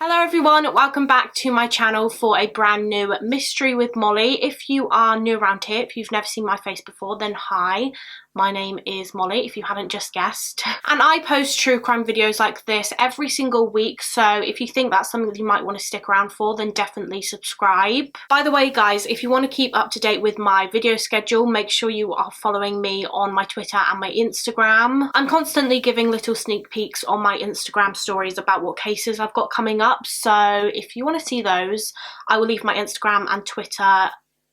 Hello everyone, welcome back to my channel for a brand new mystery with Molly. If you are new around here, if you've never seen my face before, then hi. My name is Molly, if you haven't just guessed. And I post true crime videos like this every single week, so if you think that's something that you might want to stick around for, then definitely subscribe. By the way guys, if you want to keep up to date with my video schedule, make sure you are following me on my Twitter and my Instagram. I'm constantly giving little sneak peeks on my Instagram stories about what cases I've got coming up, so if you want to see those, I will leave my Instagram and Twitter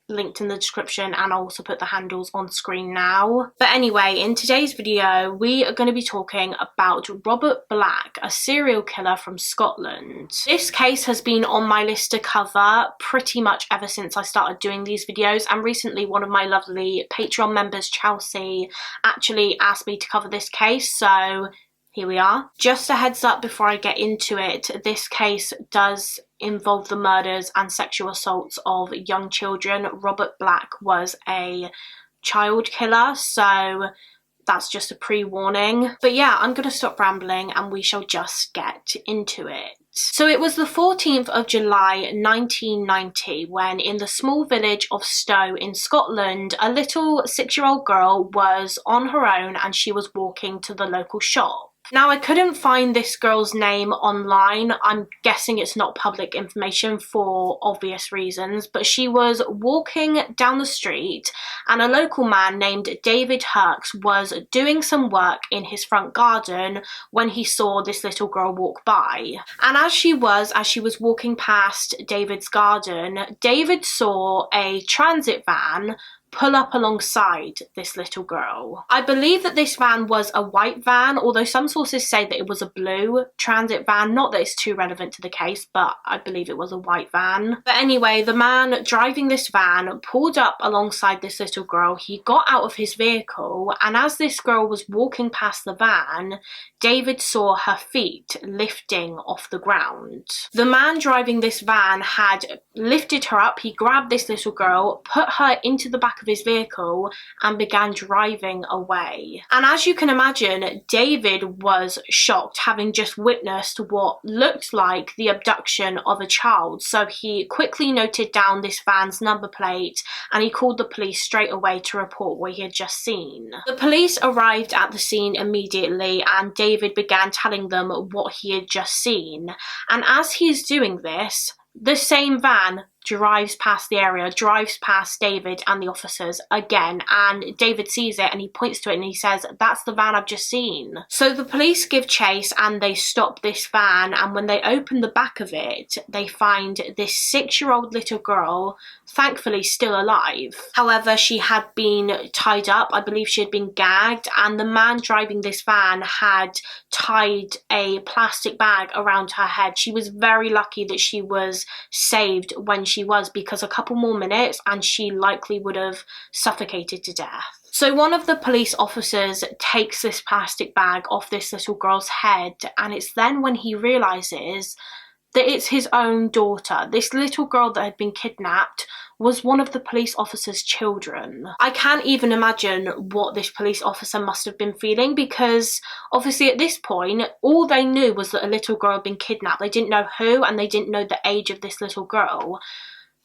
linked in the description, and I'll also put the handles on screen now. But anyway, in today's video we are going to be talking about Robert Black, a serial killer from Scotland. This case has been on my list to cover pretty much ever since I started doing these videos, and recently one of my lovely Patreon members, Chelsea, actually asked me to cover this case, so here we are. Just a heads up before I get into it, this case does involve the murders and sexual assaults of young children. Robert Black was a child killer, so that's just a pre-warning. But yeah, I'm going to stop rambling and we shall just get into it. So it was the 14th of July 1990 when, in the small village of Stow in Scotland, a little 6-year-old girl was on her own and she was walking to the local shop. Now, I couldn't find this girl's name online. I'm guessing it's not public information for obvious reasons, but she was walking down the street and a local man named David Hertz was doing some work in his front garden when he saw this little girl walk by. And as she was walking past David's garden, David saw a transit van pull up alongside this little girl. I believe that this van was a white van, although some sources say that it was a blue transit van. Not that it's too relevant to the case, but I believe it was a white van. But anyway, the man driving this van pulled up alongside this little girl. He got out of his vehicle, and as this girl was walking past the van, David saw her feet lifting off the ground. The man driving this van had lifted her up. He grabbed this little girl, put her into the back of his vehicle and began driving away. And as you can imagine, David was shocked, having just witnessed what looked like the abduction of a child. So he quickly noted down this van's number plate and he called the police straight away to report what he had just seen. The police arrived at the scene immediately and David began telling them what he had just seen. And as he's doing this, the same van drives past the area, drives past David and the officers again, and David sees it and he points to it and he says, "That's the van I've just seen." So the police give chase and they stop this van, and when they open the back of it, they find this 6-year-old little girl, thankfully still alive. However, she had been tied up. I believe she had been gagged, and the man driving this van had tied a plastic bag around her head. She was very lucky that she was saved when she was, because a couple more minutes and she likely would have suffocated to death. So one of the police officers takes this plastic bag off this little girl's head, and it's then when he realizes that it's his own daughter. This little girl that had been kidnapped was one of the police officer's children. I can't even imagine what this police officer must have been feeling, because obviously at this point all they knew was that a little girl had been kidnapped. They didn't know who and they didn't know the age of this little girl.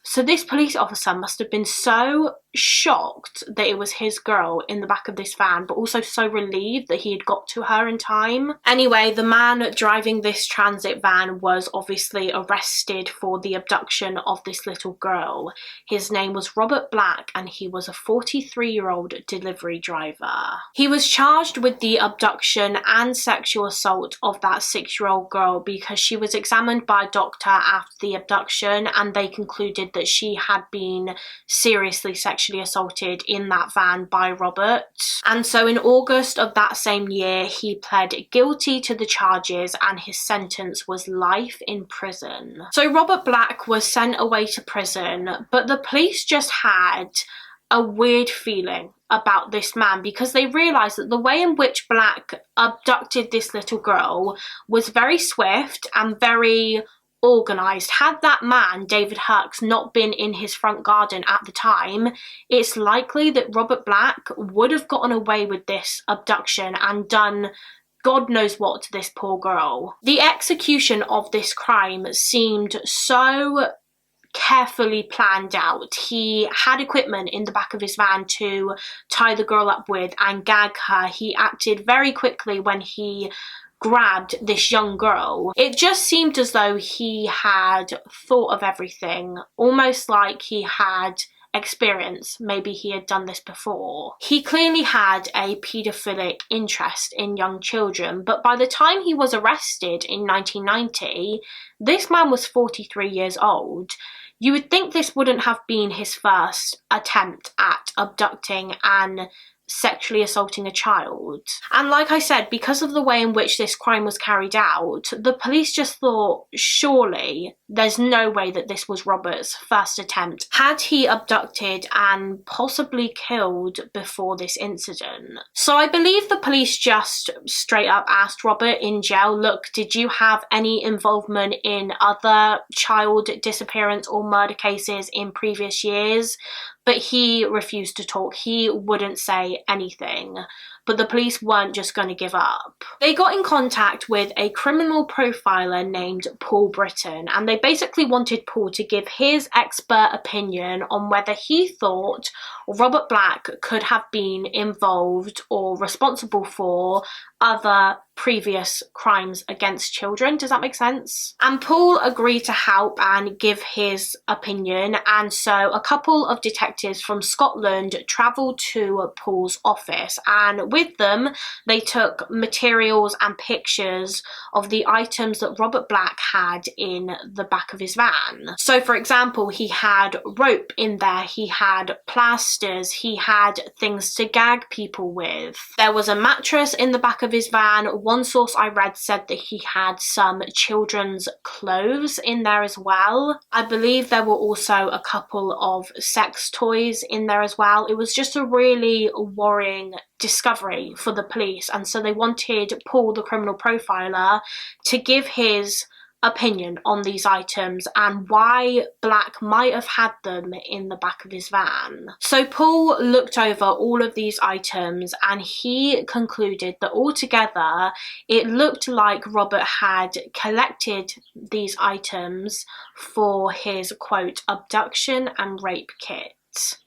So this police officer must have been so shocked that it was his girl in the back of this van, but also so relieved that he had got to her in time. Anyway, the man driving this transit van was obviously arrested for the abduction of this little girl. His name was Robert Black and he was a 43-year-old delivery driver. He was charged with the abduction and sexual assault of that 6-year-old girl because she was examined by a doctor after the abduction and they concluded that she had been seriously sexually assaulted in that van by Robert. And so in August of that same year, he pled guilty to the charges and his sentence was life in prison. So Robert Black was sent away to prison, but the police just had a weird feeling about this man because they realised that the way in which Black abducted this little girl was very swift and very organised. Had that man, David Hertz, not been in his front garden at the time, it's likely that Robert Black would have gotten away with this abduction and done God knows what to this poor girl. The execution of this crime seemed so carefully planned out. He had equipment in the back of his van to tie the girl up with and gag her. He acted very quickly when he grabbed this young girl. It just seemed as though he had thought of everything, almost like he had experience. Maybe he had done this before. He clearly had a paedophilic interest in young children, but by the time he was arrested in 1990, this man was 43 years old. You would think this wouldn't have been his first attempt at abducting and sexually assaulting a child. And like I said, because of the way in which this crime was carried out, the police just thought, surely there's no way that this was Robert's first attempt. Had he abducted and possibly killed before this incident? So I believe the police just straight up asked Robert in jail, look, did you have any involvement in other child disappearance or murder cases in previous years? But he refused to talk. He wouldn't say anything. But the police weren't just going to give up. They got in contact with a criminal profiler named Paul Britton, and they basically wanted Paul to give his expert opinion on whether he thought Robert Black could have been involved or responsible for other previous crimes against children. Does that make sense? And Paul agreed to help and give his opinion, and so a couple of detectives from Scotland travelled to Paul's office, and with them they took materials and pictures of the items that Robert Black had in the back of his van. So for example, he had rope in there, he had plasters, he had things to gag people with. There was a mattress in the back of his van. One source I read said that he had some children's clothes in there as well. I believe there were also a couple of sex toys in there as well. It was just a really worrying discovery for the police, and so they wanted Paul, the criminal profiler, to give his opinion on these items and why Black might have had them in the back of his van. So Paul looked over all of these items and he concluded that altogether it looked like Robert had collected these items for his, quote, abduction and rape kit.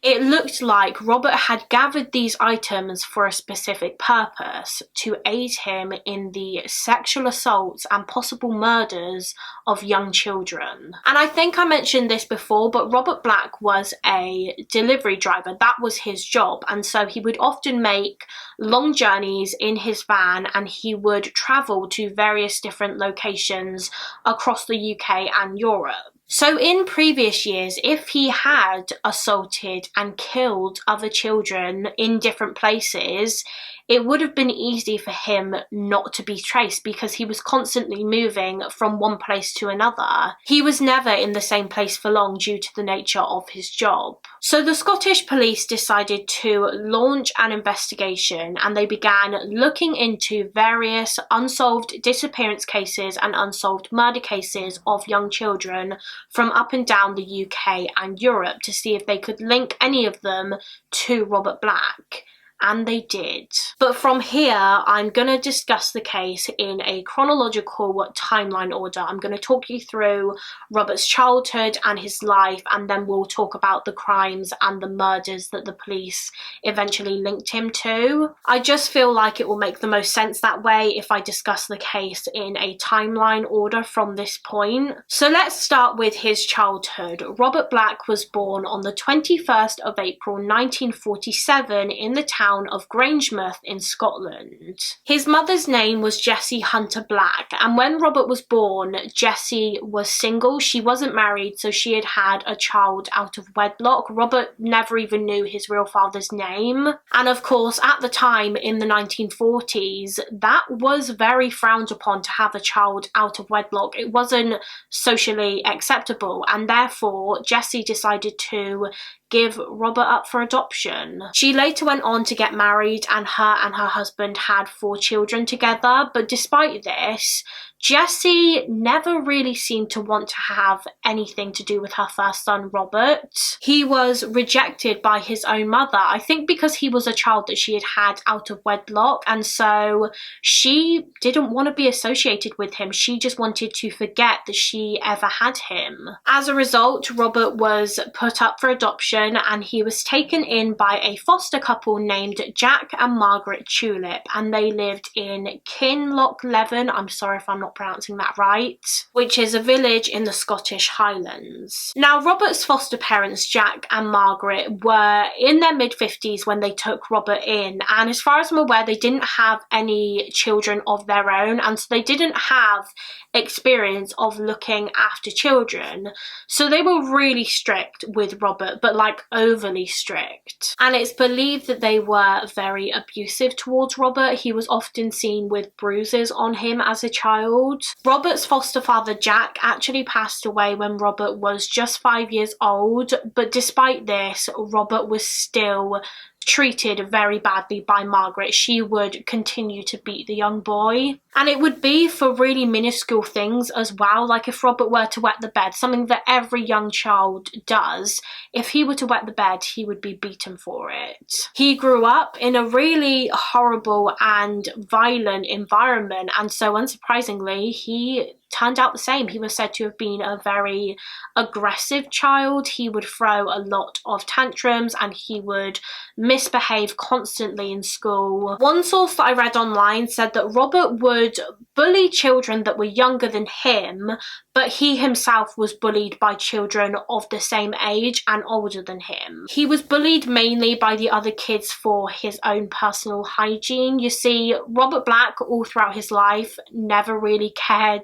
It looked like Robert had gathered these items for a specific purpose, to aid him in the sexual assaults and possible murders of young children. And I think I mentioned this before, but Robert Black was a delivery driver. That was his job, and so he would often make long journeys in his van and he would travel to various different locations across the UK and Europe. So in previous years, if he had assaulted and killed other children in different places, it would have been easy for him not to be traced because he was constantly moving from one place to another. He was never in the same place for long due to the nature of his job. So the Scottish police decided to launch an investigation and they began looking into various unsolved disappearance cases and unsolved murder cases of young children from up and down the UK and Europe to see if they could link any of them to Robert Black. And they did. But from here, I'm going to discuss the case in a chronological timeline order. I'm going to talk you through Robert's childhood and his life, and then we'll talk about the crimes and the murders that the police eventually linked him to. I just feel like it will make the most sense that way if I discuss the case in a timeline order from this point. So let's start with his childhood. Robert Black was born on the 21st of April 1947 in the town of Grangemouth in Scotland. His mother's name was Jessie Hunter Black, and when Robert was born, Jessie was single. She wasn't married, so she had had a child out of wedlock. Robert never even knew his real father's name. And of course, at the time in the 1940s, that was very frowned upon to have a child out of wedlock. It wasn't socially acceptable, and therefore Jessie decided to give Robert up for adoption. She later went on to get married and her husband had 4 children together, but despite this, Jessie never really seemed to want to have anything to do with her first son, Robert. He was rejected by his own mother, I think because he was a child that she had had out of wedlock, and so she didn't want to be associated with him. She just wanted to forget that she ever had him. As a result, Robert was put up for adoption and he was taken in by a foster couple named Jack and Margaret Tulip, and they lived in Kinlochleven, I'm sorry if I'm not pronouncing that right, which is a village in the Scottish Highlands. Now, Robert's foster parents, Jack and Margaret, were in their mid-50s when they took Robert in, and as far as I'm aware, they didn't have any children of their own, and so they didn't have experience of looking after children. So they were really strict with Robert, but like overly strict. And it's believed that they were very abusive towards Robert. He was often seen with bruises on him as a child. Robert's foster father, Jack, actually passed away when Robert was just 5 years old, but despite this, Robert was still treated very badly by Margaret. She would continue to beat the young boy, and it would be for really minuscule things as well. Like if Robert were to wet the bed, something that every young child does, if he were to wet the bed, he would be beaten for it. He grew up in a really horrible and violent environment, and so unsurprisingly, he turned out the same. He was said to have been a very aggressive child. He would throw a lot of tantrums and he would misbehave constantly in school. One source that I read online said that Robert would bully children that were younger than him, but he himself was bullied by children of the same age and older than him. He was bullied mainly by the other kids for his own personal hygiene. You see, Robert Black, all throughout his life, never really cared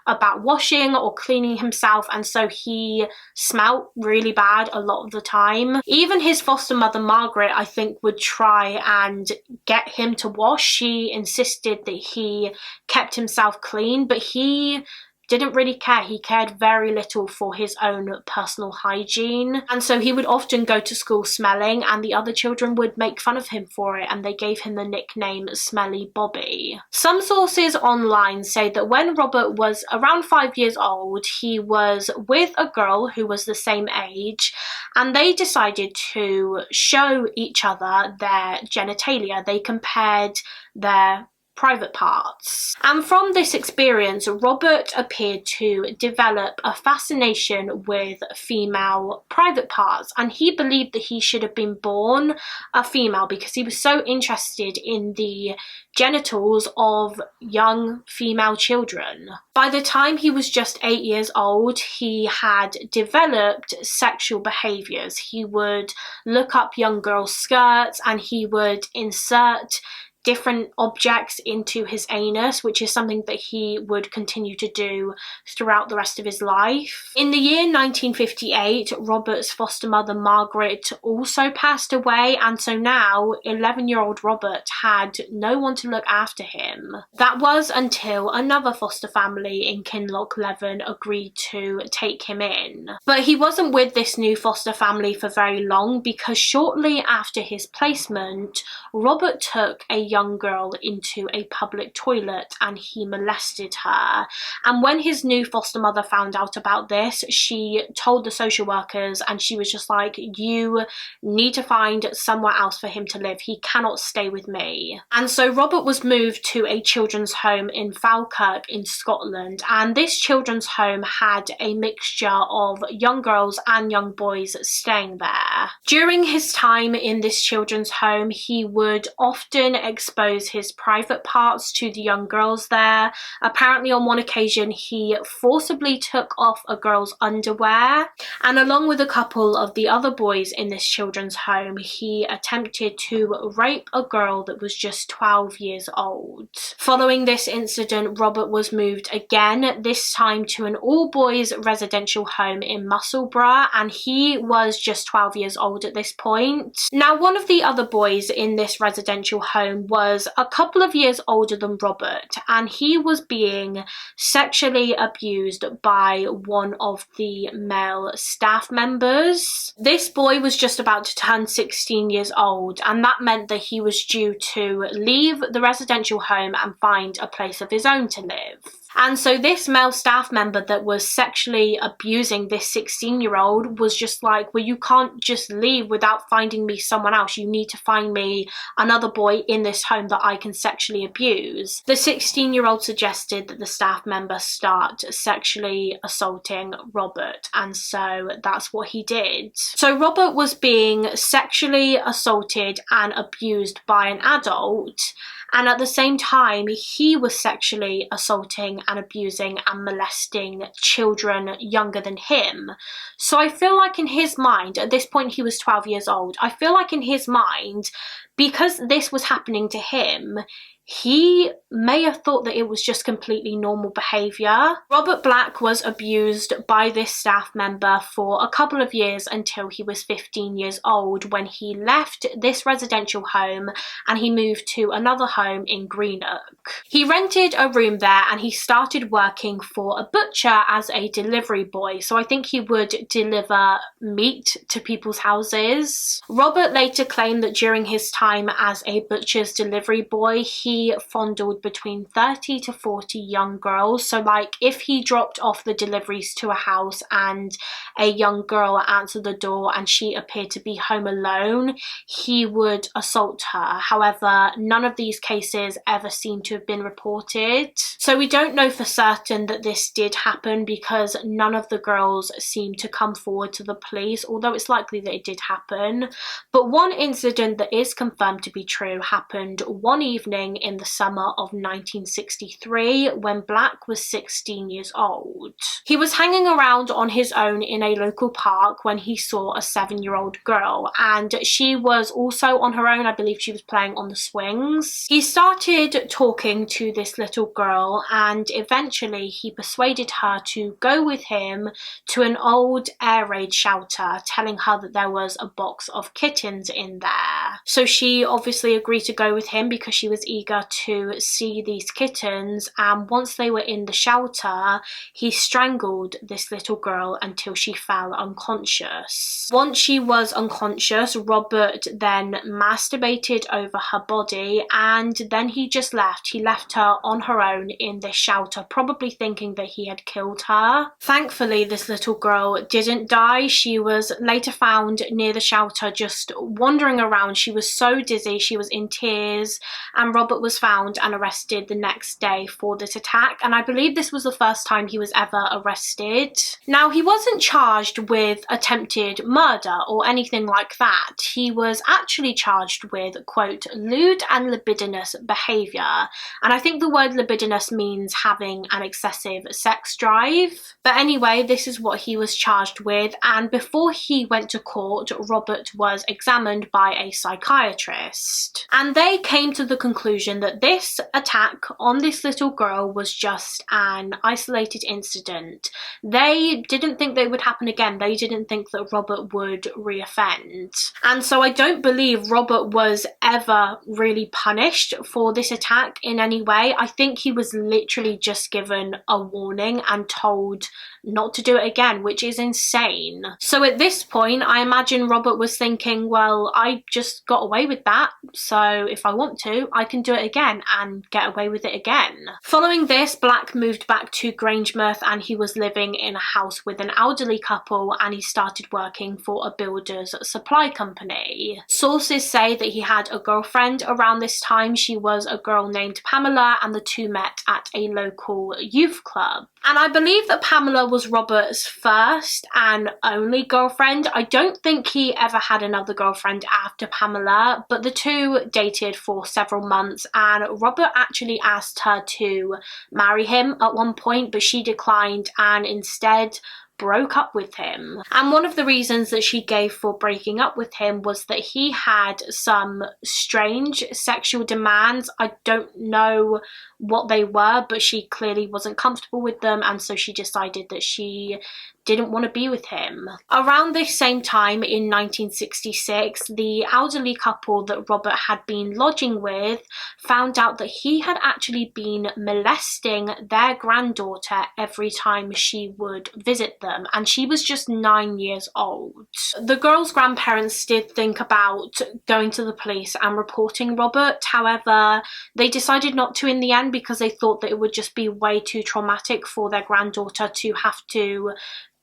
about washing or cleaning himself, and so he smelt really bad a lot of the time. Even his foster mother Margaret, I think, would try and get him to wash. She insisted that he kept himself clean, but he didn't really care. He cared very little for his own personal hygiene, and so he would often go to school smelling, and the other children would make fun of him for it, and they gave him the nickname Smelly Bobby. Some sources online say that when Robert was around 5 years old, he was with a girl who was the same age, and they decided to show each other their genitalia. They compared their private parts. And from this experience, Robert appeared to develop a fascination with female private parts, and he believed that he should have been born a female because he was so interested in the genitals of young female children. By the time he was just 8 years old, he had developed sexual behaviours. He would look up young girls' skirts and he would insert different objects into his anus, which is something that he would continue to do throughout the rest of his life. In the year 1958, Robert's foster mother Margaret also passed away, and so now 11-year-old Robert had no one to look after him. That was until another foster family in Kinlochleven agreed to take him in. But he wasn't with this new foster family for very long, because shortly after his placement, Robert took a young girl into a public toilet and he molested her. And when his new foster mother found out about this, she told the social workers, and she was just like, you need to find somewhere else for him to live. He cannot stay with me. And so Robert was moved to a children's home in Falkirk in Scotland, and this children's home had a mixture of young girls and young boys staying there. During his time in this children's home, he would often expose his private parts to the young girls there. Apparently on one occasion he forcibly took off a girl's underwear, and along with a couple of the other boys in this children's home, he attempted to rape a girl that was just 12 years old. Following this incident, Robert was moved again, this time to an all-boys residential home in Musselburgh, and he was just 12 years old at this point. Now, one of the other boys in this residential home was a couple of years older than Robert, and he was being sexually abused by one of the male staff members. This boy was just about to turn 16 years old, and that meant that he was due to leave the residential home and find a place of his own to live. And so this male staff member that was sexually abusing this 16-year-old was just like, well, you can't just leave without finding me someone else. You need to find me another boy in this home that I can sexually abuse. The 16-year-old suggested that the staff member start sexually assaulting Robert, and so that's what he did. So Robert was being sexually assaulted and abused by an adult, and at the same time he was sexually assaulting and abusing and molesting children younger than him. So I feel like in his mind, at this point he was 12 years old, I feel like in his mind, because this was happening to him, he may have thought that it was just completely normal behaviour. Robert Black was abused by this staff member for a couple of years until he was 15 years old, when he left this residential home and he moved to another home in Greenock. He rented a room there and he started working for a butcher as a delivery boy, so I think he would deliver meat to people's houses. Robert later claimed that during his time as a butcher's delivery boy, he fondled between 30 to 40 young girls. So like if he dropped off the deliveries to a house and a young girl answered the door and she appeared to be home alone, he would assault her. However, none of these cases ever seem to have been reported. So we don't know for certain that this did happen because none of the girls seem to come forward to the police, although it's likely that it did happen. But one incident that is confirmed to be true happened one evening in the summer of 1963 when Black was 16 years old. He was hanging around on his own in a local park when he saw a 7-year-old girl, and she was also on her own. I believe she was playing on the swings. He started talking to this little girl and eventually he persuaded her to go with him to an old air raid shelter, telling her that there was a box of kittens in there. So she obviously agreed to go with him because she was eager to see these kittens, and once they were in the shelter, he strangled this little girl until she fell unconscious. Once she was unconscious, Robert then masturbated over her body and then he just left. He left her on her own in this shelter, probably thinking that he had killed her. Thankfully, this little girl didn't die. She was later found near the shelter just wandering around. She was so dizzy, she was in tears, and Robert was found and arrested the next day for this attack, and I believe this was the first time he was ever arrested. Now, he wasn't charged with attempted murder or anything like that. He was actually charged with, quote, lewd and libidinous behaviour, and I think the word libidinous means having an excessive sex drive. But anyway, this is what he was charged with, and before he went to court, Robert was examined by a psychiatrist, and they came to the conclusion that this attack on this little girl was just an isolated incident. They didn't think that it would happen again. They didn't think that Robert would reoffend. And so I don't believe Robert was ever really punished for this attack in any way. I think he was literally just given a warning and told not to do it again, which is insane. So at this point, I imagine Robert was thinking, well, I just got away with that, so if I want to, I can do it again and get away with it again. Following this, Black moved back to Grangemouth and he was living in a house with an elderly couple, and he started working for a builder's supply company. Sources say that he had a girlfriend around this time. She was a girl named Pamela, and the two met at a local youth club. And I believe that Pamela was Robert's first and only girlfriend. I don't think he ever had another girlfriend after Pamela, but the two dated for several months, and Robert actually asked her to marry him at one point, but she declined and instead broke up with him. And one of the reasons that she gave for breaking up with him was that he had some strange sexual demands. I don't know what they were, but she clearly wasn't comfortable with them, and so she decided that she didn't want to be with him. Around this same time in 1966, the elderly couple that Robert had been lodging with found out that he had actually been molesting their granddaughter every time she would visit them, and she was just 9 years old. The girl's grandparents did think about going to the police and reporting Robert. However, they decided not to in the end because they thought that it would just be way too traumatic for their granddaughter to have to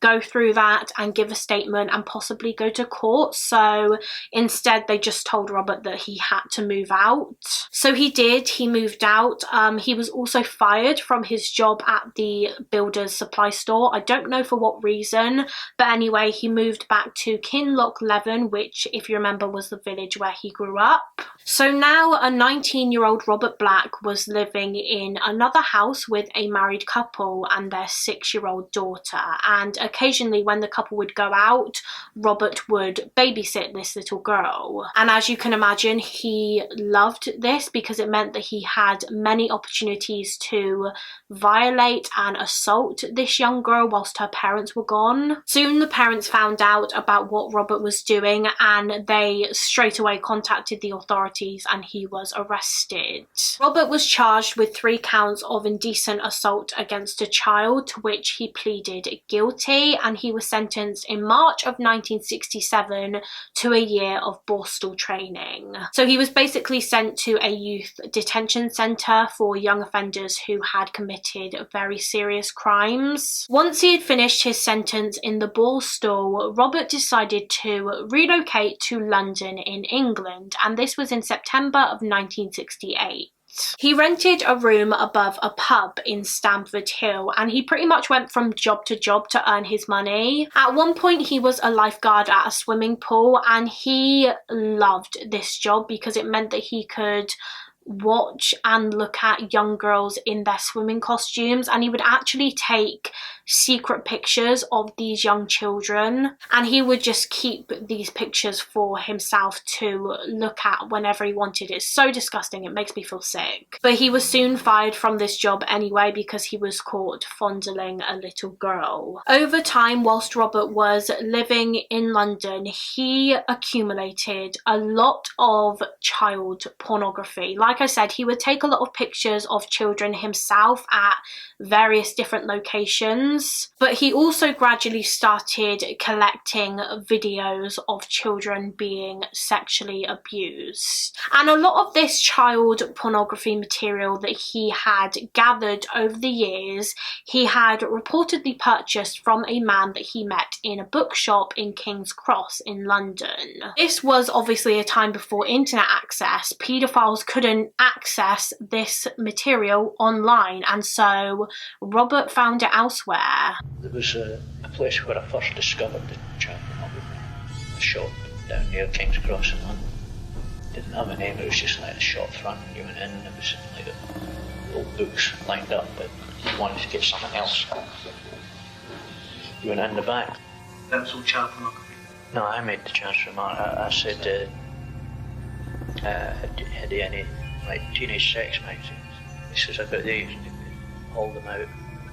go through that and give a statement and possibly go to court. So instead they just told Robert that he had to move out. So he did. He moved out. He was also fired from his job at the builder's supply store. I don't know for what reason, but anyway, he moved back to Kinloch Leven, which, if you remember, was the village where he grew up. So now a 19-year-old Robert Black was living in another house with a married couple and their 6-year-old daughter, and occasionally when the couple would go out, Robert would babysit this little girl. And as you can imagine, he loved this because it meant that he had many opportunities to violate and assault this young girl whilst her parents were gone. Soon the parents found out about what Robert was doing, and they straight away contacted the authorities and he was arrested. Robert was charged with 3 counts of indecent assault against a child, to which he pleaded guilty, and he was sentenced in March of 1967 to a year of Borstal training. So he was basically sent to a youth detention centre for young offenders who had committed very serious crimes. Once he had finished his sentence in the Borstal, Robert decided to relocate to London in England, and this was in September of 1968. He rented a room above a pub in Stamford Hill, and he pretty much went from job to earn his money. At one point he was a lifeguard at a swimming pool, and he loved this job because it meant that he could watch and look at young girls in their swimming costumes, and he would actually take secret pictures of these young children, and he would just keep these pictures for himself to look at whenever he wanted. It's so disgusting, it makes me feel sick. But he was soon fired from this job anyway because he was caught fondling a little girl. Over time, whilst Robert was living in London, he accumulated a lot of child pornography. Like I said, he would take a lot of pictures of children himself at various different locations, but he also gradually started collecting videos of children being sexually abused. And a lot of this child pornography material that he had gathered over the years, he had reportedly purchased from a man that he met in a bookshop in King's Cross in London. This was obviously a time before internet access. Paedophiles couldn't access this material online, and so Robert found it elsewhere. There was a place where I first discovered the child pornography, a shop down near King's Cross in London. Didn't have a name, it was just like a shop front when you went in. There was like old books lined up, but you wanted to get something else. You went in the back. That was all child pornography? No, I made the transfer. I said, had any like teenage sex magazines? He says, I've got these. Haul them out,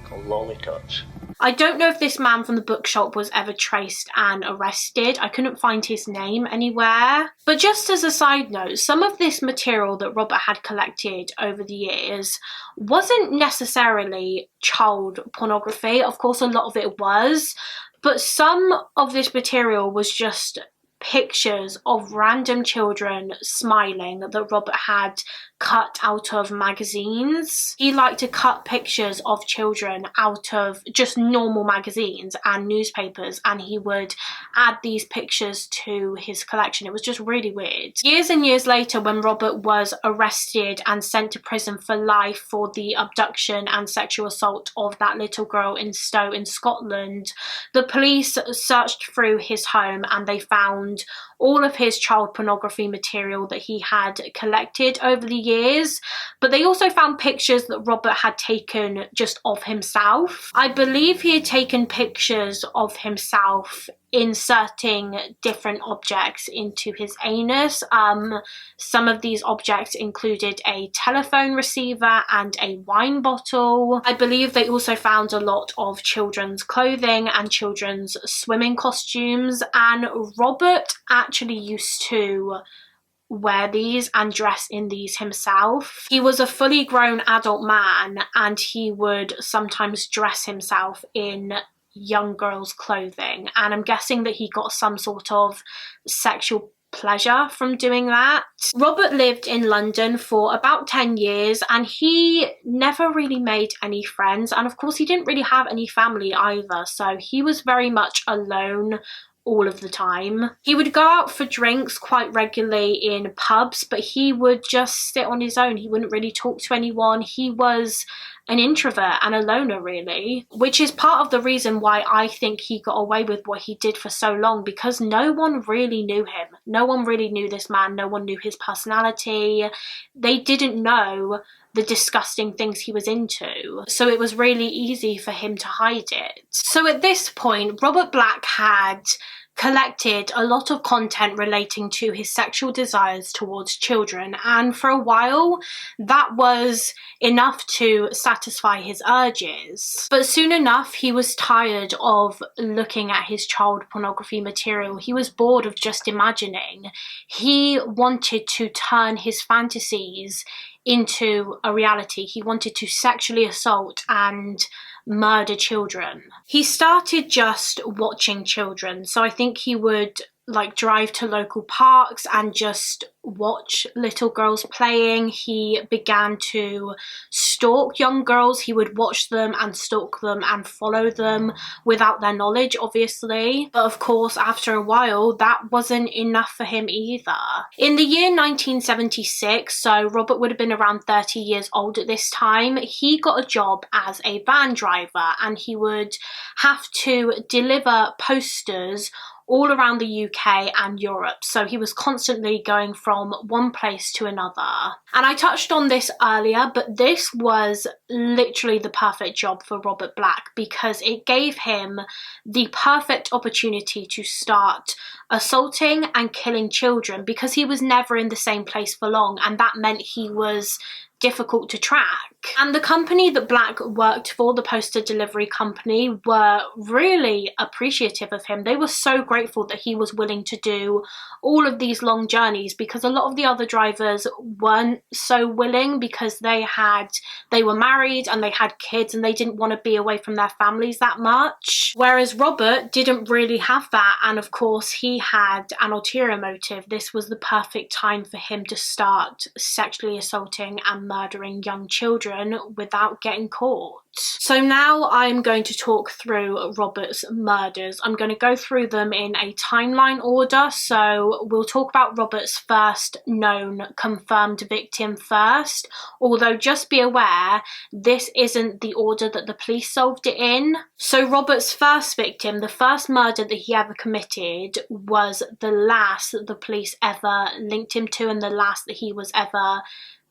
called lollipops. I don't know if this man from the bookshop was ever traced and arrested. I couldn't find his name anywhere. But just as a side note, some of this material that Robert had collected over the years wasn't necessarily child pornography. Of course, a lot of it was, but some of this material was just pictures of random children smiling that Robert had cut out of magazines. He liked to cut pictures of children out of just normal magazines and newspapers, and he would add these pictures to his collection. It was just really weird. Years and years later, when Robert was arrested and sent to prison for life for the abduction and sexual assault of that little girl in Stowe in Scotland, the police searched through his home and they found all of his child pornography material that he had collected over the years, but they also found pictures that Robert had taken just of himself. I believe he had taken pictures of himself inserting different objects into his anus. Some of these objects included a telephone receiver and a wine bottle. I believe they also found a lot of children's clothing and children's swimming costumes, and Robert actually used to wear these and dress in these himself. He was a fully grown adult man, and he would sometimes dress himself in young girls' clothing, and I'm guessing that he got some sort of sexual pleasure from doing that. Robert lived in London for about 10 years and he never really made any friends, and of course he didn't really have any family either, so he was very much alone all of the time. He would go out for drinks quite regularly in pubs, but he would just sit on his own. He wouldn't really talk to anyone. He was an introvert and a loner, really, which is part of the reason why I think he got away with what he did for so long, because no one really knew him. No one really knew this man. No one knew his personality. They didn't know the disgusting things he was into, so it was really easy for him to hide it. So at this point, Robert Black had collected a lot of content relating to his sexual desires towards children, and for a while that was enough to satisfy his urges. But soon enough he was tired of looking at his child pornography material. He was bored of just imagining. He wanted to turn his fantasies into a reality. He wanted to sexually assault and murder children. He started just watching children, so I think he would like drive to local parks and just watch little girls playing. He began to stalk young girls. He would watch them and stalk them and follow them without their knowledge, obviously. But of course, after a while, that wasn't enough for him either. In the year 1976, so Robert would have been around 30 years old at this time, he got a job as a van driver, and he would have to deliver posters all around the UK and Europe, so he was constantly going from one place to another. And I touched on this earlier, but this was literally the perfect job for Robert Black because it gave him the perfect opportunity to start assaulting and killing children, because he was never in the same place for long, and that meant he was difficult to track. And the company that Black worked for, the poster delivery company, were really appreciative of him. They were so grateful that he was willing to do all of these long journeys, because a lot of the other drivers weren't so willing because they were married and they had kids and they didn't want to be away from their families that much. Whereas Robert didn't really have that, and of course he had an ulterior motive. This was the perfect time for him to start sexually assaulting and murdering young children without getting caught. So now I'm going to talk through Robert's murders. I'm going to go through them in a timeline order. So we'll talk about Robert's first known confirmed victim first, although just be aware this isn't the order that the police solved it in. So Robert's first victim, the first murder that he ever committed, was the last that the police ever linked him to and the last that he was ever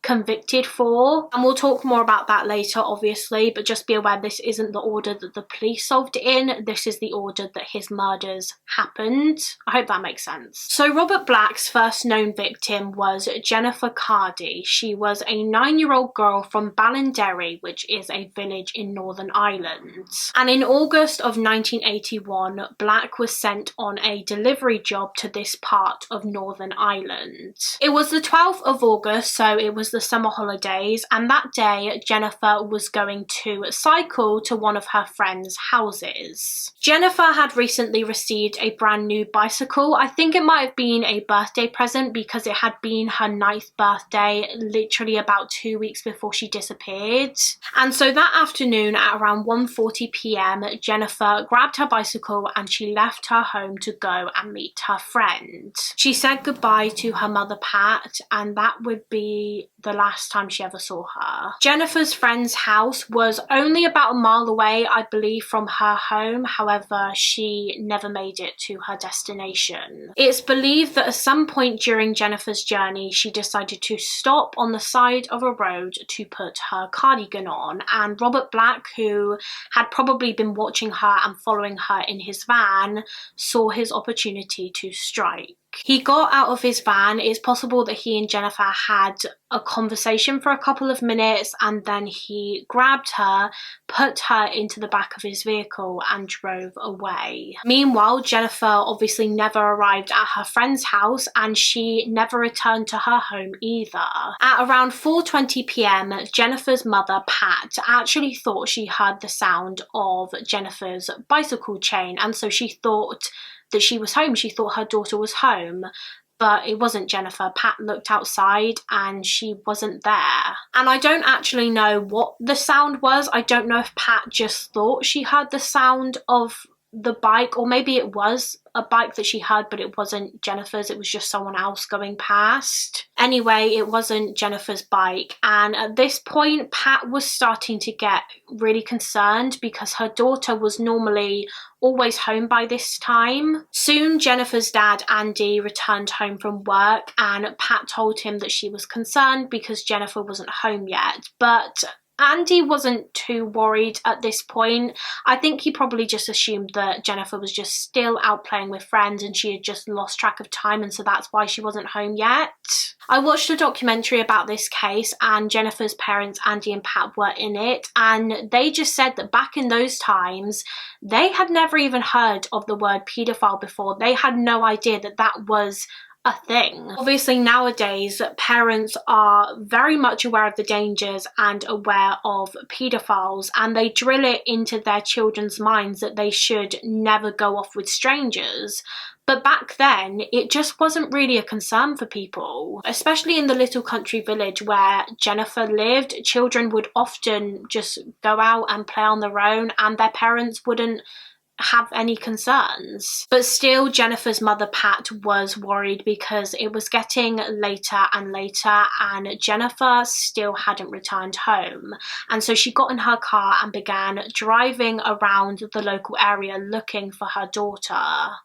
convicted for, and we'll talk more about that later obviously, but just be aware this isn't the order that the police solved it in. This is the order that his murders happened. I hope that makes sense. So Robert Black's first known victim was Jennifer Cardy. She was a 9-year-old girl from Ballinderry, which is a village in Northern Ireland, and in August of 1981 Black was sent on a delivery job to this part of Northern Ireland. It was the 12th of August, so it was the summer holidays, and that day Jennifer was going to cycle to one of her friends' houses. Jennifer had recently received a brand new bicycle. I think it might have been a birthday present because it had been her 9th birthday, literally about 2 weeks before she disappeared. And so that afternoon at around 1:40 p.m, Jennifer grabbed her bicycle and she left her home to go and meet her friend. She said goodbye to her mother Pat, and that would be the last time she ever saw her. Jennifer's friend's house was only about a mile away, I believe, from her home. However, she never made it to her destination. It's believed that at some point during Jennifer's journey, she decided to stop on the side of a road to put her cardigan on, and Robert Black, who had probably been watching her and following her in his van, saw his opportunity to strike. He got out of his van. It's possible that he and Jennifer had a conversation for a couple of minutes, and then he grabbed her, put her into the back of his vehicle and drove away. Meanwhile, Jennifer obviously never arrived at her friend's house, and she never returned to her home either. At around 4:20 p.m, Jennifer's mother, Pat, actually thought she heard the sound of Jennifer's bicycle chain, and so she thought that she was home. She thought her daughter was home. But it wasn't Jennifer. Pat looked outside and she wasn't there. And I don't actually know what the sound was. I don't know if Pat just thought she heard the sound of the bike, or maybe it was a bike that she heard, but it wasn't Jennifer's. It was just someone else going past. Anyway, it wasn't Jennifer's bike. And at this point, Pat was starting to get really concerned because her daughter was normally always home by this time. Soon, Jennifer's dad, Andy, returned home from work, and Pat told him that she was concerned because Jennifer wasn't home yet. But Andy wasn't too worried at this point. I think he probably just assumed that Jennifer was just still out playing with friends and she had just lost track of time, and so that's why she wasn't home yet. I watched a documentary about this case, and Jennifer's parents, Andy and Pat, were in it, and they just said that back in those times, they had never even heard of the word paedophile before. They had no idea that that was a thing. Obviously nowadays parents are very much aware of the dangers and aware of paedophiles, and they drill it into their children's minds that they should never go off with strangers. But back then, it just wasn't really a concern for people. Especially in the little country village where Jennifer lived, children would often just go out and play on their own, and their parents wouldn't have any concerns. But still, Jennifer's mother, Pat, was worried because it was getting later and later and Jennifer still hadn't returned home. And so she got in her car and began driving around the local area looking for her daughter.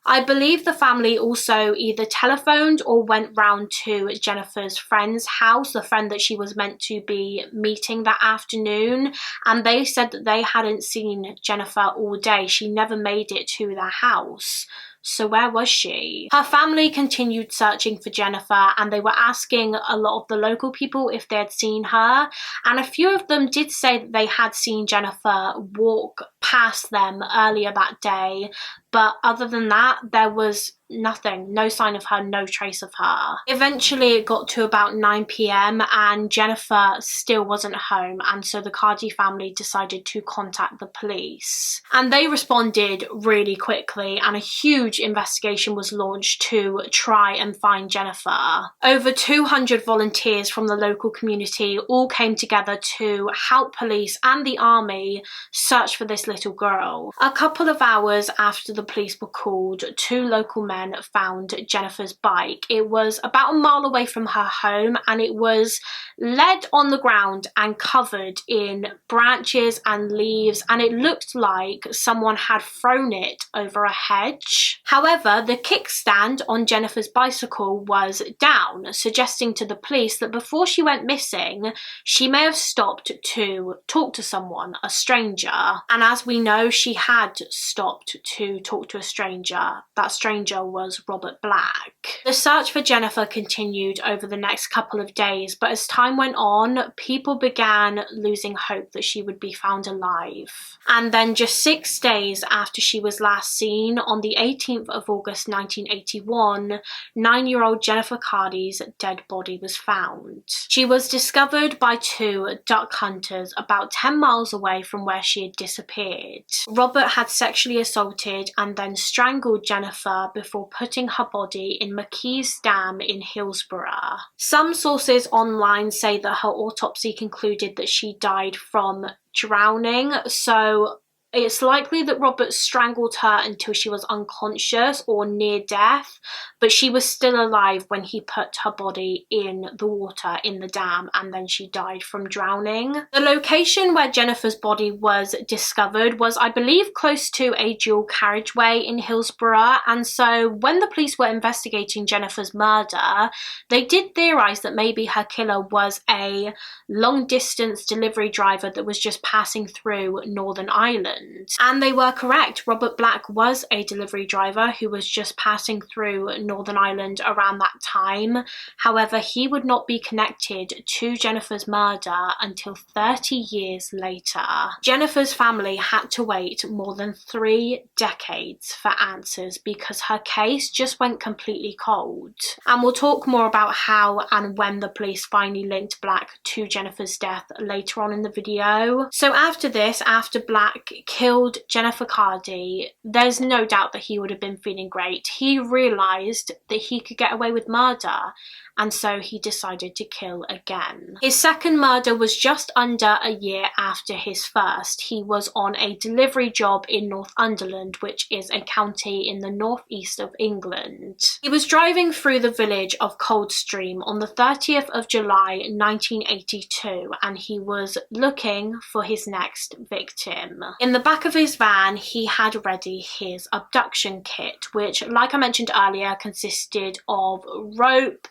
I believe the family also either telephoned or went round to Jennifer's friend's house, the friend that she was meant to be meeting that afternoon, and they said that they hadn't seen Jennifer all day. She never made it to their house. So where was she? Her family continued searching for Jennifer, and they were asking a lot of the local people if they had seen her, and a few of them did say that they had seen Jennifer walk past them earlier that day, but other than that there was nothing, no sign of her, no trace of her. Eventually it got to about 9 p.m. and Jennifer still wasn't home, and so the Cardi family decided to contact the police. And they responded really quickly, and a huge investigation was launched to try and find Jennifer. Over 200 volunteers from the local community all came together to help police and the army search for this little girl. A couple of hours after the police were called, 2 local men found Jennifer's bike. It was about a mile away from her home, and it was laid on the ground and covered in branches and leaves, and it looked like someone had thrown it over a hedge. However, the kickstand on Jennifer's bicycle was down, suggesting to the police that before she went missing, she may have stopped to talk to someone, a stranger. And as we know, she had stopped to talk to a stranger. That stranger was Robert Black. The search for Jennifer continued over the next couple of days, but as time went on, people began losing hope that she would be found alive. And then just 6 days after she was last seen, on the 18th of August 1981, 9-year-old Jennifer Cardi's dead body was found. She was discovered by 2 duck hunters about 10 miles away from where she had disappeared. Robert had sexually assaulted and then strangled Jennifer before putting her body in McKee's Dam in Hillsborough. Some sources online say that her autopsy concluded that she died from drowning, so it's likely that Robert strangled her until she was unconscious or near death, but she was still alive when he put her body in the water in the dam, and then she died from drowning. The location where Jennifer's body was discovered was, I believe, close to a dual carriageway in Hillsborough, and so when the police were investigating Jennifer's murder, they did theorise that maybe her killer was a long-distance delivery driver that was just passing through Northern Ireland. Ireland. And they were correct. Robert Black was a delivery driver who was just passing through Northern Ireland around that time. However, he would not be connected to Jennifer's murder until 30 years later. Jennifer's family had to wait more than 3 decades for answers because her case just went completely cold. And we'll talk more about how and when the police finally linked Black to Jennifer's death later on in the video. So after this, after Black killed Jennifer Cardy, there's no doubt that he would have been feeling great. He realised that he could get away with murder, and so he decided to kill again. His second murder was just under a year after his first. He was on a delivery job in Northumberland, which is a county in the northeast of England. He was driving through the village of Coldstream on the 30th of July 1982, and he was looking for his next victim. In the back of his van, he had ready his abduction kit, which, like I mentioned earlier, consisted of rope,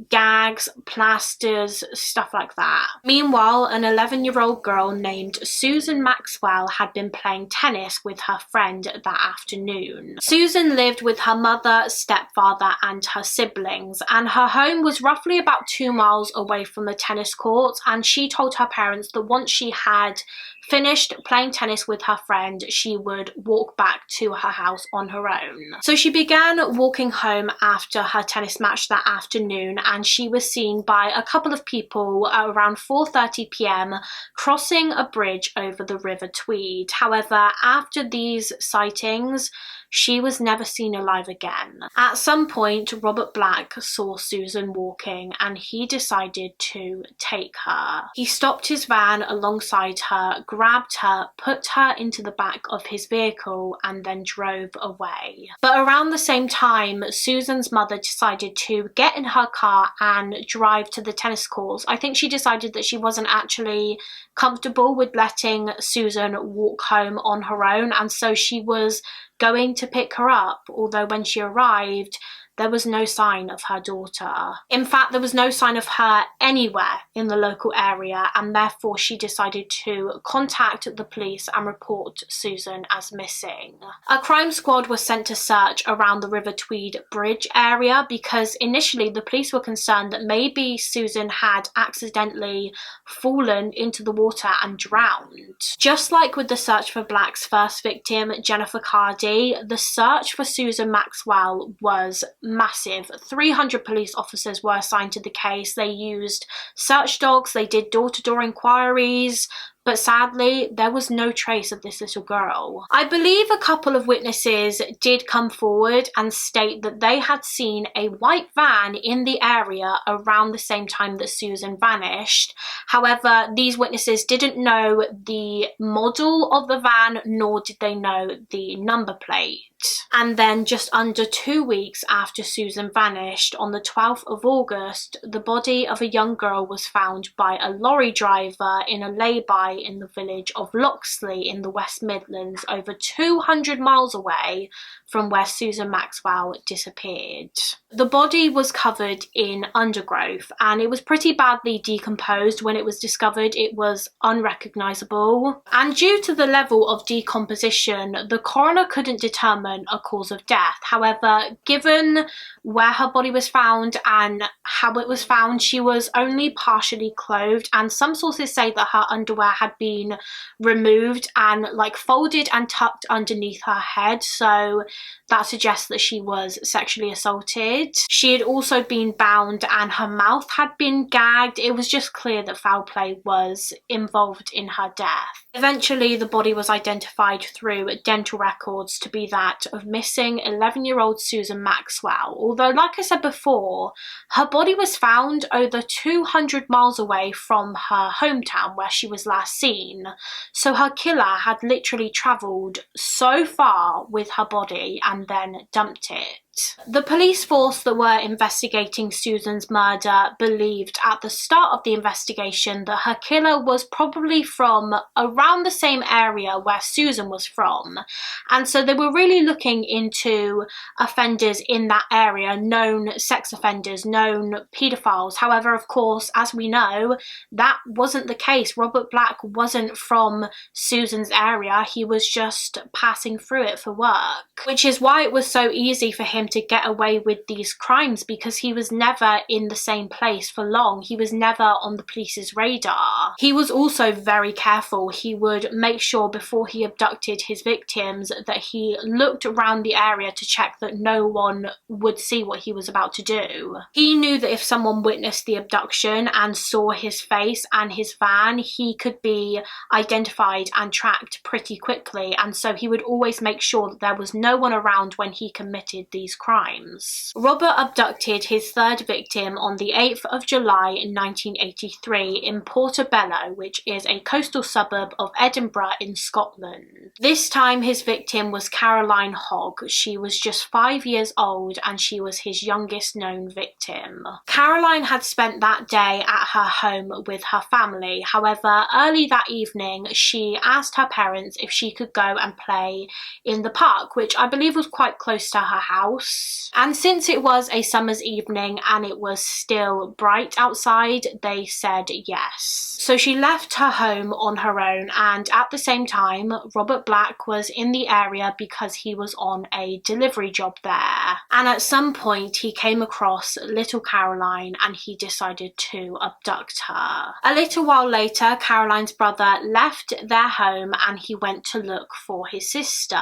gags, plasters, stuff like that. Meanwhile, an 11-year-old girl named Susan Maxwell had been playing tennis with her friend that afternoon. Susan lived with her mother, stepfather and her siblings, and her home was roughly about 2 miles away from the tennis courts, and she told her parents that once she had finished playing tennis with her friend, she would walk back to her house on her own. So she began walking home after her tennis match that afternoon, and she was seen by a couple of people at around 4:30 p.m. crossing a bridge over the River Tweed. However, after these sightings, she was never seen alive again. At some point, Robert Black saw Susan walking and he decided to take her. He stopped his van alongside her, grabbed her, put her into the back of his vehicle and then drove away. But around the same time, Susan's mother decided to get in her car and drive to the tennis courts. I think she decided that she wasn't actually comfortable with letting Susan walk home on her own, and so she was going to pick her up, although when she arrived, there was no sign of her daughter. In fact, there was no sign of her anywhere in the local area, and therefore she decided to contact the police and report Susan as missing. A crime squad was sent to search around the River Tweed bridge area because initially the police were concerned that maybe Susan had accidentally fallen into the water and drowned. Just like with the search for Black's first victim, Jennifer Cardy, the search for Susan Maxwell was massive. 300 police officers were assigned to the case. They used search dogs, they did door-to-door inquiries, but sadly, there was no trace of this little girl. I believe a couple of witnesses did come forward and state that they had seen a white van in the area around the same time that Susan vanished. However, these witnesses didn't know the model of the van, nor did they know the number plate. And then just under 2 weeks after Susan vanished, on the 12th of August, the body of a young girl was found by a lorry driver in a lay-by in the village of Loxley in the West Midlands, over 200 miles away from where Susan Maxwell disappeared. The body was covered in undergrowth and it was pretty badly decomposed. When it was discovered, it was unrecognisable. And due to the level of decomposition, the coroner couldn't determine a cause of death. However, given where her body was found and how it was found, she was only partially clothed, and some sources say that her underwear had been removed and folded and tucked underneath her head, so that suggests that she was sexually assaulted. She had also been bound and her mouth had been gagged. It was just clear that foul play was involved in her death. Eventually, the body was identified through dental records to be that of missing 11-year-old Susan Maxwell. Although, like I said before, her body was found over 200 miles away from her hometown where she was last seen. So her killer had literally travelled so far with her body and then dumped it. The police force that were investigating Susan's murder believed at the start of the investigation that her killer was probably from around the same area where Susan was from, and so they were really looking into offenders in that area, known sex offenders, known paedophiles. However, of course, as we know, that wasn't the case. Robert Black wasn't from Susan's area, he was just passing through it for work, which is why it was so easy for him to get away with these crimes, because he was never in the same place for long. He was never on the police's radar. He was also very careful. He would make sure before he abducted his victims that he looked around the area to check that no one would see what he was about to do. He knew that if someone witnessed the abduction and saw his face and his van, he could be identified and tracked pretty quickly, and so he would always make sure that there was no one around when he committed these crimes. Robert abducted his third victim on the 8th of July 1983 in Portobello, which is a coastal suburb of Edinburgh in Scotland. This time his victim was Caroline Hogg. She was just 5 years old and she was his youngest known victim. Caroline had spent that day at her home with her family. However, early that evening she asked her parents if she could go and play in the park, which I believe was quite close to her house. And since it was a summer's evening and it was still bright outside, they said yes. So she left her home on her own, and at the same time Robert Black was in the area because he was on a delivery job there. And at some point he came across little Caroline and he decided to abduct her. A little while later, Caroline's brother left their home and he went to look for his sister.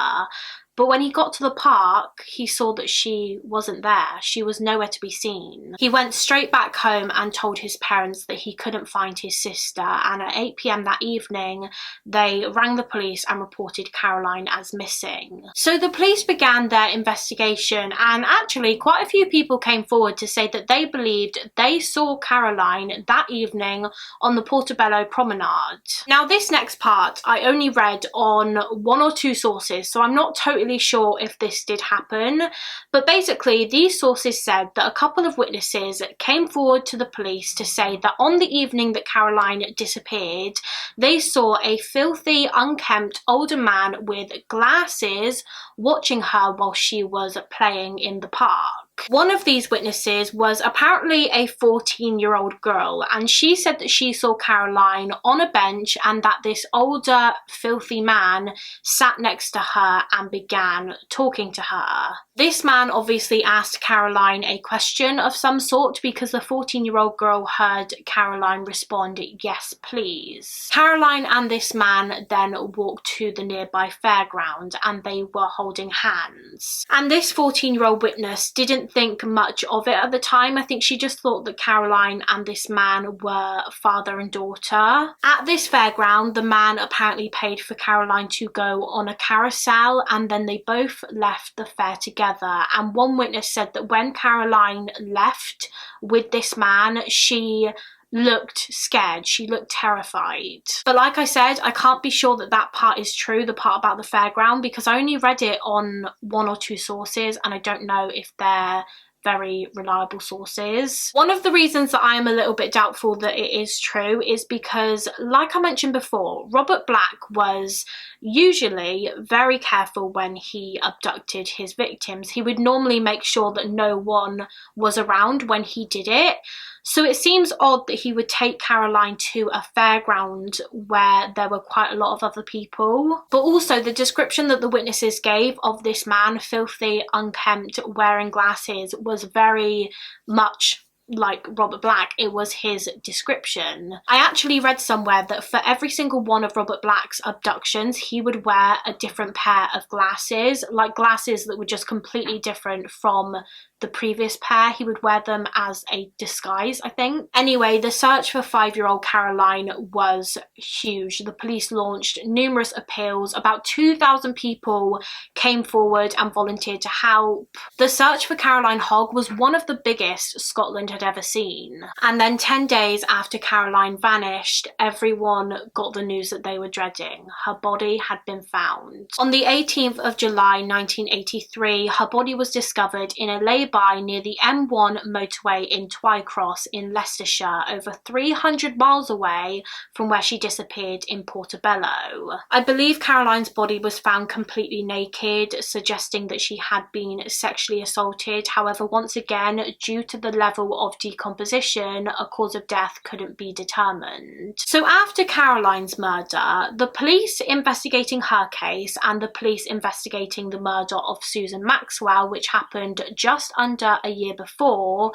But when he got to the park, he saw that she wasn't there. She was nowhere to be seen. He went straight back home and told his parents that he couldn't find his sister, and at 8 p.m. that evening, they rang the police and reported Caroline as missing. So the police began their investigation, and actually quite a few people came forward to say that they believed they saw Caroline that evening on the Portobello promenade. Now this next part I only read on 1 or 2 sources, so I'm not totally sure if this did happen, but basically these sources said that a couple of witnesses came forward to the police to say that on the evening that Caroline disappeared, they saw a filthy, unkempt older man with glasses watching her while she was playing in the park. One of these witnesses was apparently a 14-year-old girl, and she said that she saw Caroline on a bench and that this older, filthy man sat next to her and began talking to her. This man obviously asked Caroline a question of some sort because the 14-year-old girl heard Caroline respond, "Yes, please." Caroline and this man then walked to the nearby fairground and they were holding hands. And this 14-year-old witness didn't think much of it at the time. I think she just thought that Caroline and this man were father and daughter. At this fairground, the man apparently paid for Caroline to go on a carousel, and then they both left the fair together. And one witness said that when Caroline left with this man, she looked scared, she looked terrified. But like I said, I can't be sure that that part is true, the part about the fairground, because I only read it on 1 or 2 sources and I don't know if they're very reliable sources. One of the reasons that I am a little bit doubtful that it is true is because, like I mentioned before, Robert Black was usually very careful when he abducted his victims. He would normally make sure that no one was around when he did it. So it seems odd that he would take Caroline to a fairground where there were quite a lot of other people. But also the description that the witnesses gave of this man, filthy, unkempt, wearing glasses, was very much like Robert Black. It was his description. I actually read somewhere that for every single one of Robert Black's abductions, he would wear a different pair of glasses, like glasses that were just completely different from the previous pair. He would wear them as a disguise, I think. Anyway, the search for 5-year-old Caroline was huge. The police launched numerous appeals. About 2,000 people came forward and volunteered to help. The search for Caroline Hogg was one of the biggest Scotland had had ever seen. And then 10 days after Caroline vanished, everyone got the news that they were dreading. Her body had been found. On the 18th of July 1983, her body was discovered in a lay-by near the M1 motorway in Twycross in Leicestershire, over 300 miles away from where she disappeared in Portobello. I believe Caroline's body was found completely naked, suggesting that she had been sexually assaulted. However, once again, due to the level of decomposition, a cause of death couldn't be determined. So after Caroline's murder, the police investigating her case and the police investigating the murder of Susan Maxwell, which happened just under a year before,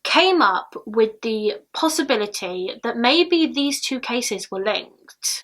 came up with the possibility that maybe these two cases were linked.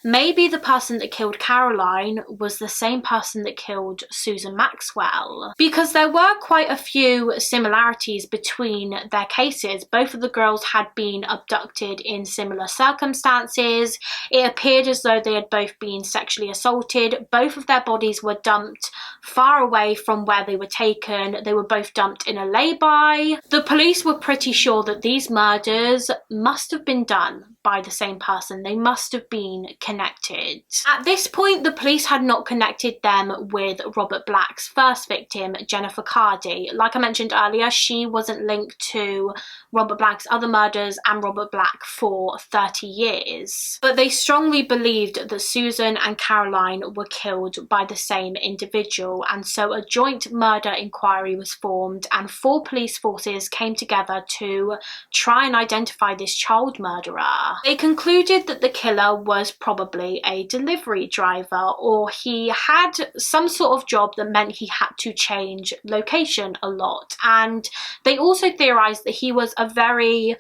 Maybe the person that killed Caroline was the same person that killed Susan Maxwell, because there were quite a few similarities between their cases. Both of the girls had been abducted in similar circumstances. It appeared as though they had both been sexually assaulted. Both of their bodies were dumped far away from where they were taken. They were both dumped in a lay-by. The police were pretty sure that these murders must have been done by the same person. They must have been connected. At this point, the police had not connected them with Robert Black's first victim, Jennifer Cardy. Like I mentioned earlier, she wasn't linked to Robert Black's other murders and Robert Black for 30 years. But they strongly believed that Susan and Caroline were killed by the same individual, and so a joint murder inquiry was formed and 4 police forces came together to try and identify this child murderer. They concluded that the killer was probably a delivery driver, or he had some sort of job that meant he had to change location a lot, and they also theorized that he was a very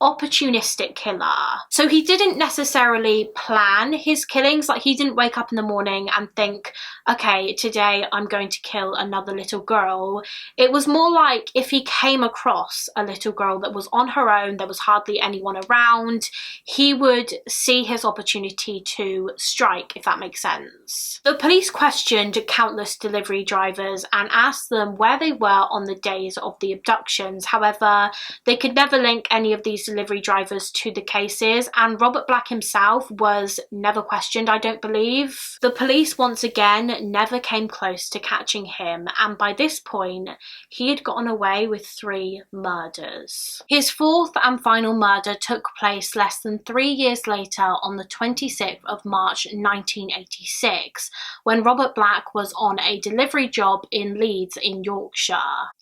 opportunistic killer. So he didn't necessarily plan his killings. Like, he didn't wake up in the morning and think, okay, today I'm going to kill another little girl. It was more like if he came across a little girl that was on her own, there was hardly anyone around, he would see his opportunity to strike, if that makes sense. The police questioned countless delivery drivers and asked them where they were on the days of the abductions. However, they could never link any of these delivery drivers to the cases, and Robert Black himself was never questioned, I don't believe. The police once again never came close to catching him, and by this point he had gotten away with 3 murders. His 4th and final murder took place less than 3 years later on the 26th of March 1986, when Robert Black was on a delivery job in Leeds in Yorkshire.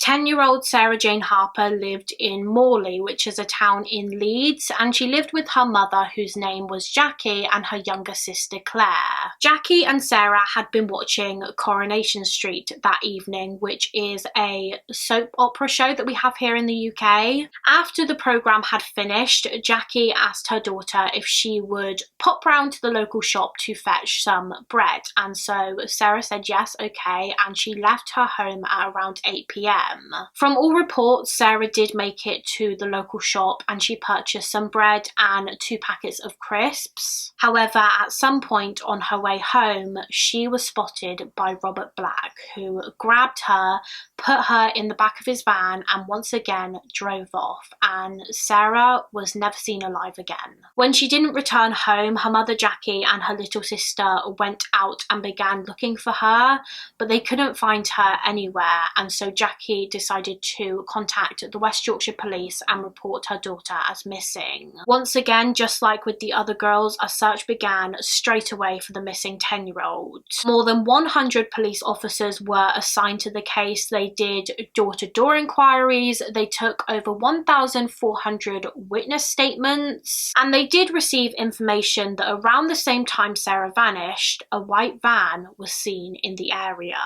10-year-old Sarah Jane Harper lived in Mollie, which is a town in Leeds, and she lived with her mother, whose name was Jackie, and her younger sister Claire. Jackie and Sarah had been watching Coronation Street that evening, which is a soap opera show that we have here in the UK. After the programme had finished, Jackie asked her daughter if she would pop round to the local shop to fetch some bread, and so Sarah said yes, okay, and she left her home at around 8 p.m. From all reports, Sarah did make it to the local shop and she purchased some bread and 2 packets of crisps. However, at some point on her way home, she was spotted by Robert Black, who grabbed her, put her in the back of his van, and once again drove off, and Sarah was never seen alive again. When she didn't return home, her mother Jackie and her little sister went out and began looking for her, but they couldn't find her anywhere, and so Jackie decided to contact the West Yorkshire Police and report her daughter as missing. Once again, just like with the other girls, a search began straight away for the missing 10-year-old. More than 100 police officers were assigned to the case. They did door-to-door inquiries, they took over 1,400 witness statements, and they did receive information that around the same time Sarah vanished, a white van was seen in the area.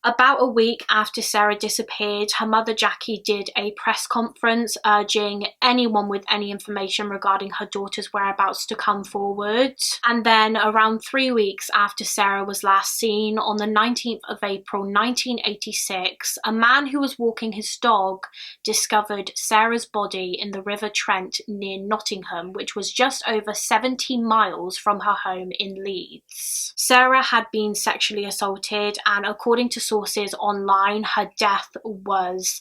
About a week after Sarah disappeared, her mother Jackie did a press conference urging anyone with any information regarding her daughter's whereabouts to come forward. And then around 3 weeks after Sarah was last seen, on the 19th of April 1986, a man who was walking his dog discovered Sarah's body in the River Trent near Nottingham, which was just over 70 miles from her home in Leeds. Sarah had been sexually assaulted, and according to sources online, her death was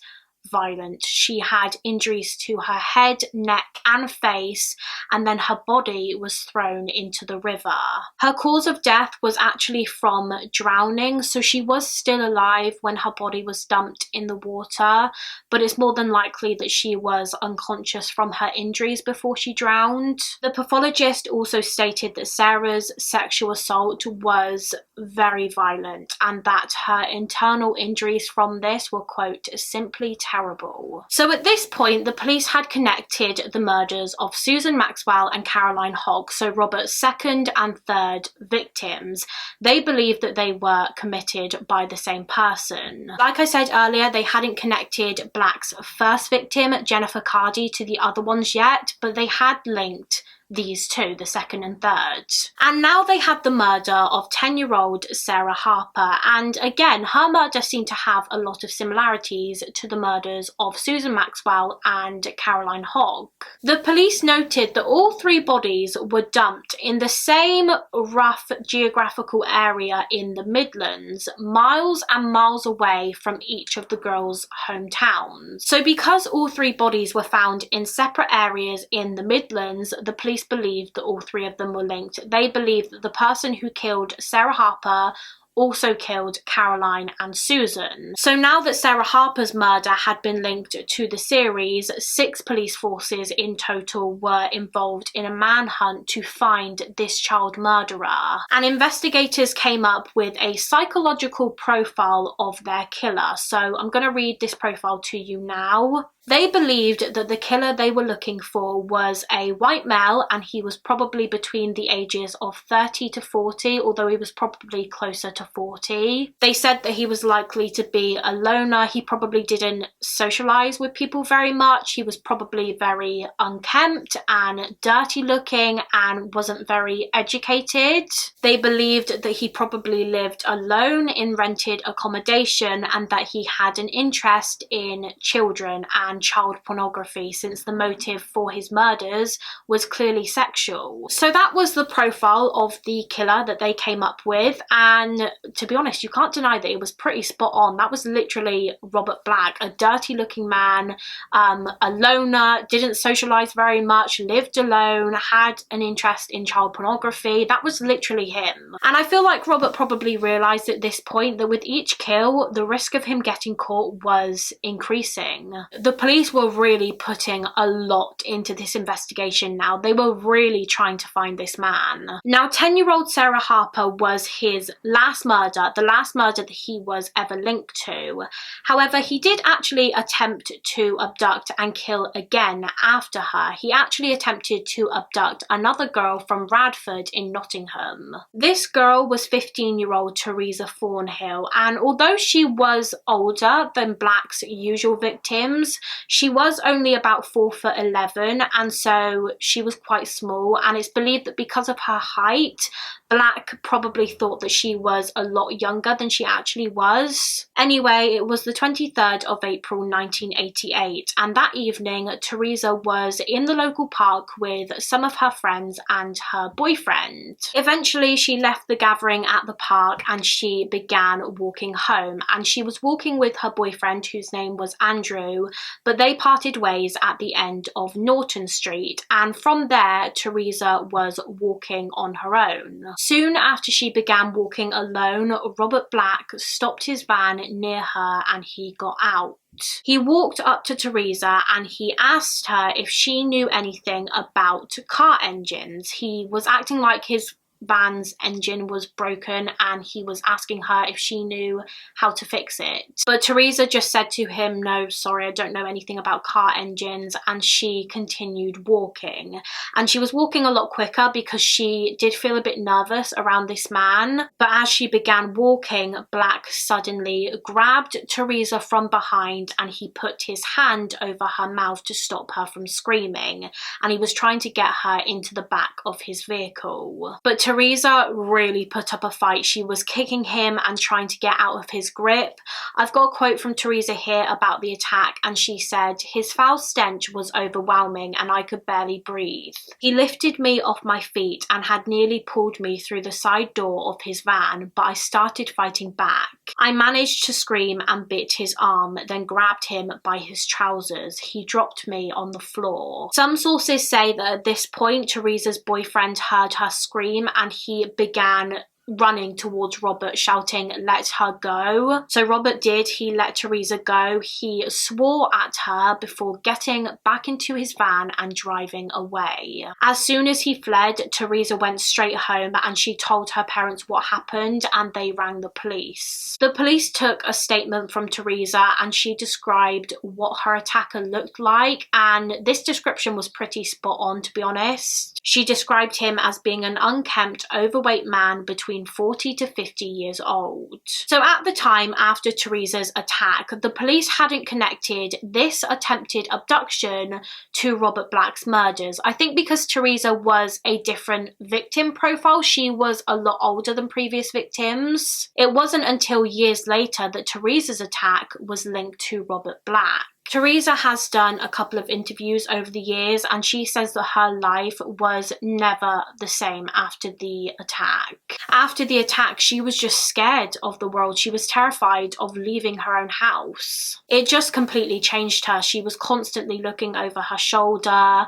violent. She had injuries to her head, neck and face, and then her body was thrown into the river. Her cause of death was actually from drowning, so she was still alive when her body was dumped in the water, but it's more than likely that she was unconscious from her injuries before she drowned. The pathologist also stated that Sarah's sexual assault was very violent and that her internal injuries from this were, quote, simply terrible. So at this point, the police had connected the murders of Susan Maxwell and Caroline Hogg, so Robert's second and third victims. They believed that they were committed by the same person. Like I said earlier, they hadn't connected Black's first victim, Jennifer Cardy, to the other ones yet, but they had linked these two, the second and third. And now they had the murder of 10-year-old Sarah Harper, and again, her murder seemed to have a lot of similarities to the murders of Susan Maxwell and Caroline Hogg. The police noted that all three bodies were dumped in the same rough geographical area in the Midlands, miles and miles away from each of the girls' hometowns. So because all three bodies were found in separate areas in the Midlands, the police believed that all three of them were linked. They believed that the person who killed Sarah Harper also killed Caroline and Susan. So now that Sarah Harper's murder had been linked to the series, 6 police forces in total were involved in a manhunt to find this child murderer. And investigators came up with a psychological profile of their killer. So I'm going to read this profile to you now. They believed that the killer they were looking for was a white male, and he was probably between the ages of 30 to 40, although he was probably closer to 40. They said that he was likely to be a loner. He probably didn't socialize with people very much. He was probably very unkempt and dirty looking and wasn't very educated. They believed that he probably lived alone in rented accommodation and that he had an interest in children and child pornography, since the motive for his murders was clearly sexual. So that was the profile of the killer that they came up with, and to be honest, you can't deny that it was pretty spot on. That was literally Robert Black, a dirty looking man, a loner, didn't socialize very much, lived alone, had an interest in child pornography. That was literally him. And I feel like Robert probably realized at this point that with each kill, the risk of him getting caught was increasing. The police were really putting a lot into this investigation now. They were really trying to find this man. Now, 10-year-old Sarah Harper was his last murder, the last murder that he was ever linked to. However, he did actually attempt to abduct and kill again after her. He actually attempted to abduct another girl from Radford in Nottingham. This girl was 15-year-old Teresa Thornhill, and although she was older than Black's usual victims, she was only about 4'11", and so she was quite small, and it's believed that because of her height, Black probably thought that she was a lot younger than she actually was. Anyway, it was the 23rd of April 1988, and that evening Teresa was in the local park with some of her friends and her boyfriend. Eventually she left the gathering at the park and she began walking home, and she was walking with her boyfriend, whose name was Andrew, but they parted ways at the end of Norton Street, and from there Teresa was walking on her own. Soon after she began walking alone, Robert Black stopped his van near her and he got out. He walked up to Teresa and he asked her if she knew anything about car engines. He was acting like his van's engine was broken and he was asking her if she knew how to fix it. But Teresa just said to him, "No, sorry, I don't know anything about car engines," and she continued walking. And she was walking a lot quicker because she did feel a bit nervous around this man. But as she began walking, Black suddenly grabbed Teresa from behind and he put his hand over her mouth to stop her from screaming, and he was trying to get her into the back of his vehicle. But Teresa really put up a fight. She was kicking him and trying to get out of his grip. I've got a quote from Teresa here about the attack, and she said, "His foul stench was overwhelming and I could barely breathe. He lifted me off my feet and had nearly pulled me through the side door of his van, but I started fighting back. I managed to scream and bit his arm, then grabbed him by his trousers. He dropped me on the floor." Some sources say that at this point, Teresa's boyfriend heard her scream and he began running towards Robert, shouting, "Let her go." So Robert did. He let Teresa go. He swore at her before getting back into his van and driving away. As soon as he fled, Teresa went straight home and she told her parents what happened, and they rang the police. The police took a statement from Teresa and she described what her attacker looked like, and this description was pretty spot on, to be honest. She described him as being an unkempt, overweight man between 40 to 50 years old. So at the time after Teresa's attack, the police hadn't connected this attempted abduction to Robert Black's murders. I think because Teresa was a different victim profile, she was a lot older than previous victims. It wasn't until years later that Teresa's attack was linked to Robert Black. Teresa has done a couple of interviews over the years and she says that her life was never the same after the attack. After the attack, she was just scared of the world. She was terrified of leaving her own house. It just completely changed her. She was constantly looking over her shoulder.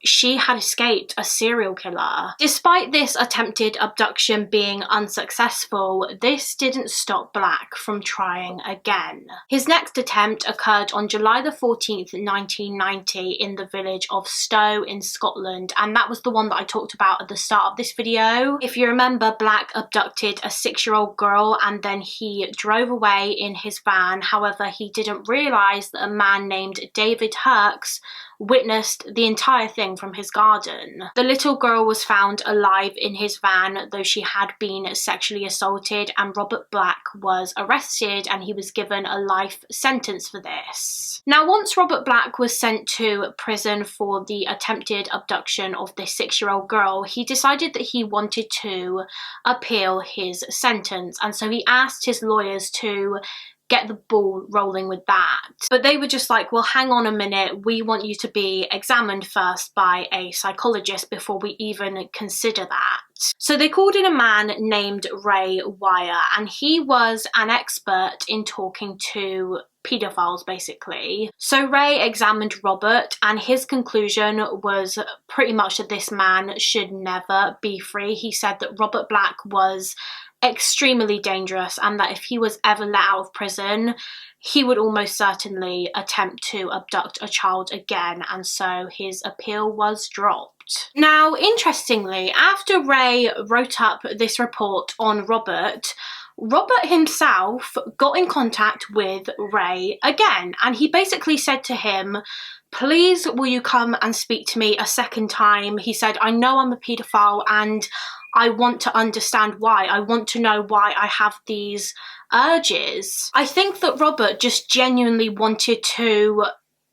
She had escaped a serial killer. Despite this attempted abduction being unsuccessful, this didn't stop Black from trying again. His next attempt occurred on July the 14th, 1990 in the village of Stowe in Scotland, and that was the one that I talked about at the start of this video. If you remember, Black abducted a 6-year-old girl and then he drove away in his van. However, he didn't realise that a man named David Hertz witnessed the entire thing from his garden. The little girl was found alive in his van, though she had been sexually assaulted, and Robert Black was arrested and he was given a life sentence for this. Now, once Robert Black was sent to prison for the attempted abduction of this 6-year-old girl, he decided that he wanted to appeal his sentence, and so he asked his lawyers to get the ball rolling with that. But they were just like, well, hang on a minute, we want you to be examined first by a psychologist before we even consider that. So they called in a man named Ray Wire, and he was an expert in talking to pedophiles, basically. So Ray examined Robert, and his conclusion was pretty much that this man should never be free. He said that Robert Black was extremely dangerous and that if he was ever let out of prison, he would almost certainly attempt to abduct a child again, and so his appeal was dropped. Now, interestingly, after Ray wrote up this report on Robert himself got in contact with Ray again, and he basically said to him, "Please, will you come and speak to me a second time?" He said, "I know I'm a paedophile and I want to understand why. I want to know why I have these urges." I think that Robert just genuinely wanted to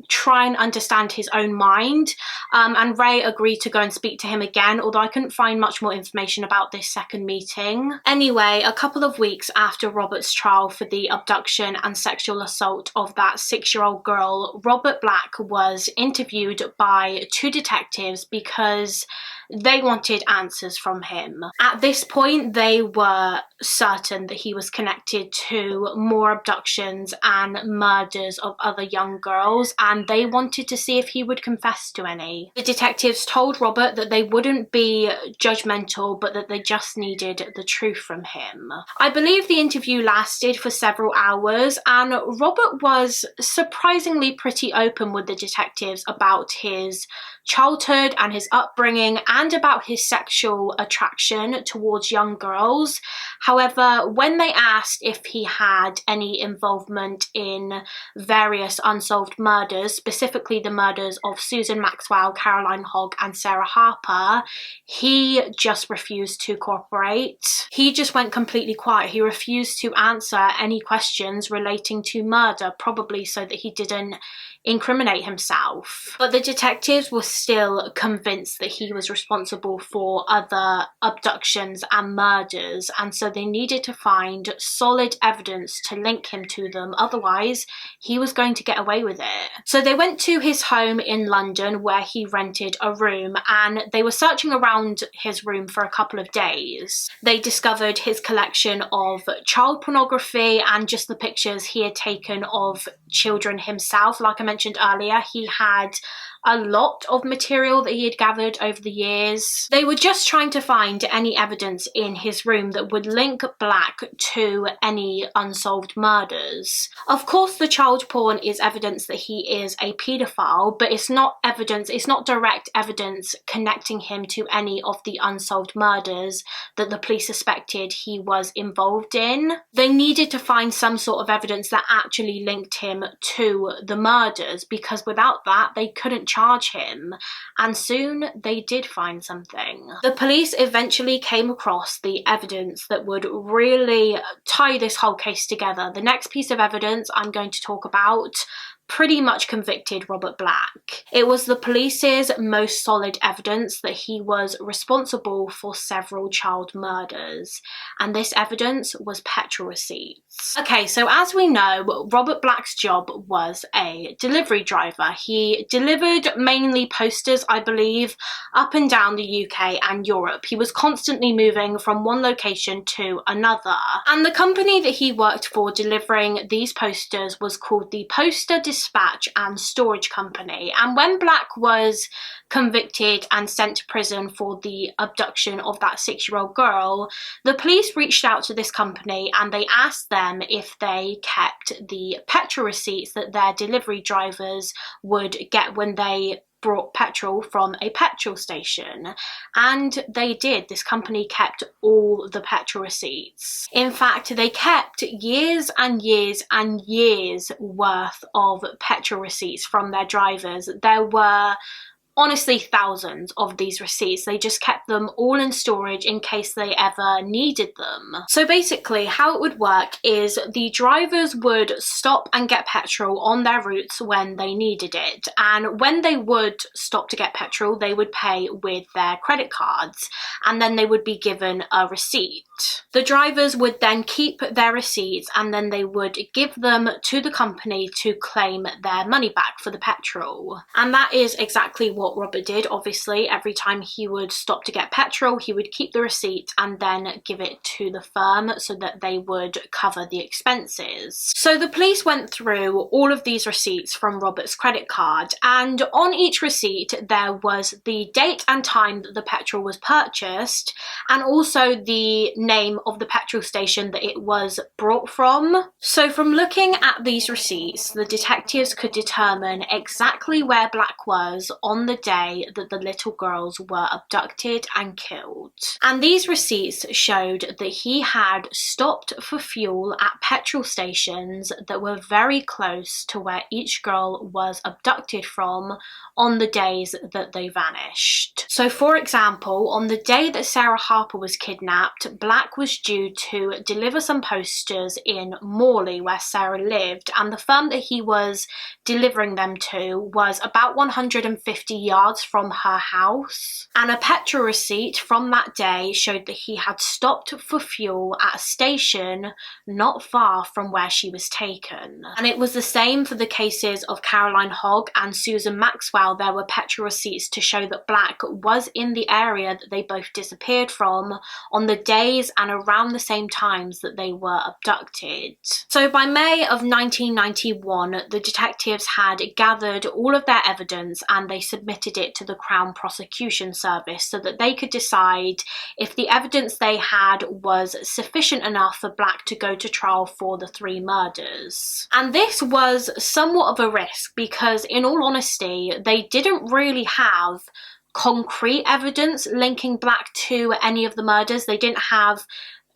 try and understand his own mind, and Ray agreed to go and speak to him again, although I couldn't find much more information about this second meeting. Anyway, a couple of weeks after Robert's trial for the abduction and sexual assault of that 6-year-old girl, Robert Black was interviewed by 2 detectives because they wanted answers from him. At this point, they were certain that he was connected to more abductions and murders of other young girls, and they wanted to see if he would confess to any. The detectives told Robert that they wouldn't be judgmental, but that they just needed the truth from him. I believe the interview lasted for several hours, and Robert was surprisingly pretty open with the detectives about his childhood and his upbringing and about his sexual attraction towards young girls. However, when they asked if he had any involvement in various unsolved murders, specifically the murders of Susan Maxwell, Caroline Hogg and Sarah Harper, he just refused to cooperate. He just went completely quiet. He refused to answer any questions relating to murder, probably so that he didn't incriminate himself. But the detectives were still convinced that he was responsible for other abductions and murders, and so they needed to find solid evidence to link him to them, otherwise he was going to get away with it. So they went to his home in London where he rented a room, and they were searching around his room for a couple of days. They discovered his collection of child pornography and just the pictures he had taken of children himself. Like I mentioned earlier, he had a lot of material that he had gathered over the years. They were just trying to find any evidence in his room that would link Black to any unsolved murders. Of course, the child porn is evidence that he is a paedophile, but it's not evidence, it's not direct evidence connecting him to any of the unsolved murders that the police suspected he was involved in. They needed to find some sort of evidence that actually linked him to the murders, because without that, they couldn't charge him, and soon they did find something. The police eventually came across the evidence that would really tie this whole case together. The next piece of evidence I'm going to talk about pretty much convicted Robert Black. It was the police's most solid evidence that he was responsible for several child murders, and this evidence was petrol receipts. Okay, so as we know, Robert Black's job was a delivery driver. He delivered mainly posters, I believe, up and down the UK and Europe. He was constantly moving from one location to another, and the company that he worked for delivering these posters was called the Poster Dispatch and Storage Company. And when Black was convicted and sent to prison for the abduction of that 6-year-old girl, the police reached out to this company and they asked them if they kept the petrol receipts that their delivery drivers would get when they brought petrol from a petrol station, and they did. This company kept all the petrol receipts. In fact, they kept years and years and years worth of petrol receipts from their drivers. There were honestly thousands of these receipts. They just kept them all in storage in case they ever needed them. So basically how it would work is the drivers would stop and get petrol on their routes when they needed it, and when they would stop to get petrol they would pay with their credit cards, and then they would be given a receipt. The drivers would then keep their receipts and then they would give them to the company to claim their money back for the petrol. And that is exactly what Robert did. Obviously, every time he would stop to get petrol, he would keep the receipt and then give it to the firm so that they would cover the expenses. So the police went through all of these receipts from Robert's credit card, and on each receipt there was the date and time that the petrol was purchased, and also the name of the petrol station that it was brought from. So from looking at these receipts, the detectives could determine exactly where Black was on the day that the little girls were abducted and killed. And these receipts showed that he had stopped for fuel at petrol stations that were very close to where each girl was abducted from on the days that they vanished. So for example, on the day that Sarah Harper was kidnapped, Black was due to deliver some posters in Mollie where Sarah lived, and the firm that he was delivering them to was about 150 yards from her house. And a petrol receipt from that day showed that he had stopped for fuel at a station not far from where she was taken. And it was the same for the cases of Caroline Hogg and Susan Maxwell. There were petrol receipts to show that Black was in the area that they both disappeared from on the days and around the same times that they were abducted. So by May of 1991, the detectives had gathered all of their evidence and they submitted it to the Crown Prosecution Service so that they could decide if the evidence they had was sufficient enough for Black to go to trial for the 3 murders. And this was somewhat of a risk because, in all honesty, they didn't really have concrete evidence linking Black to any of the murders. They didn't have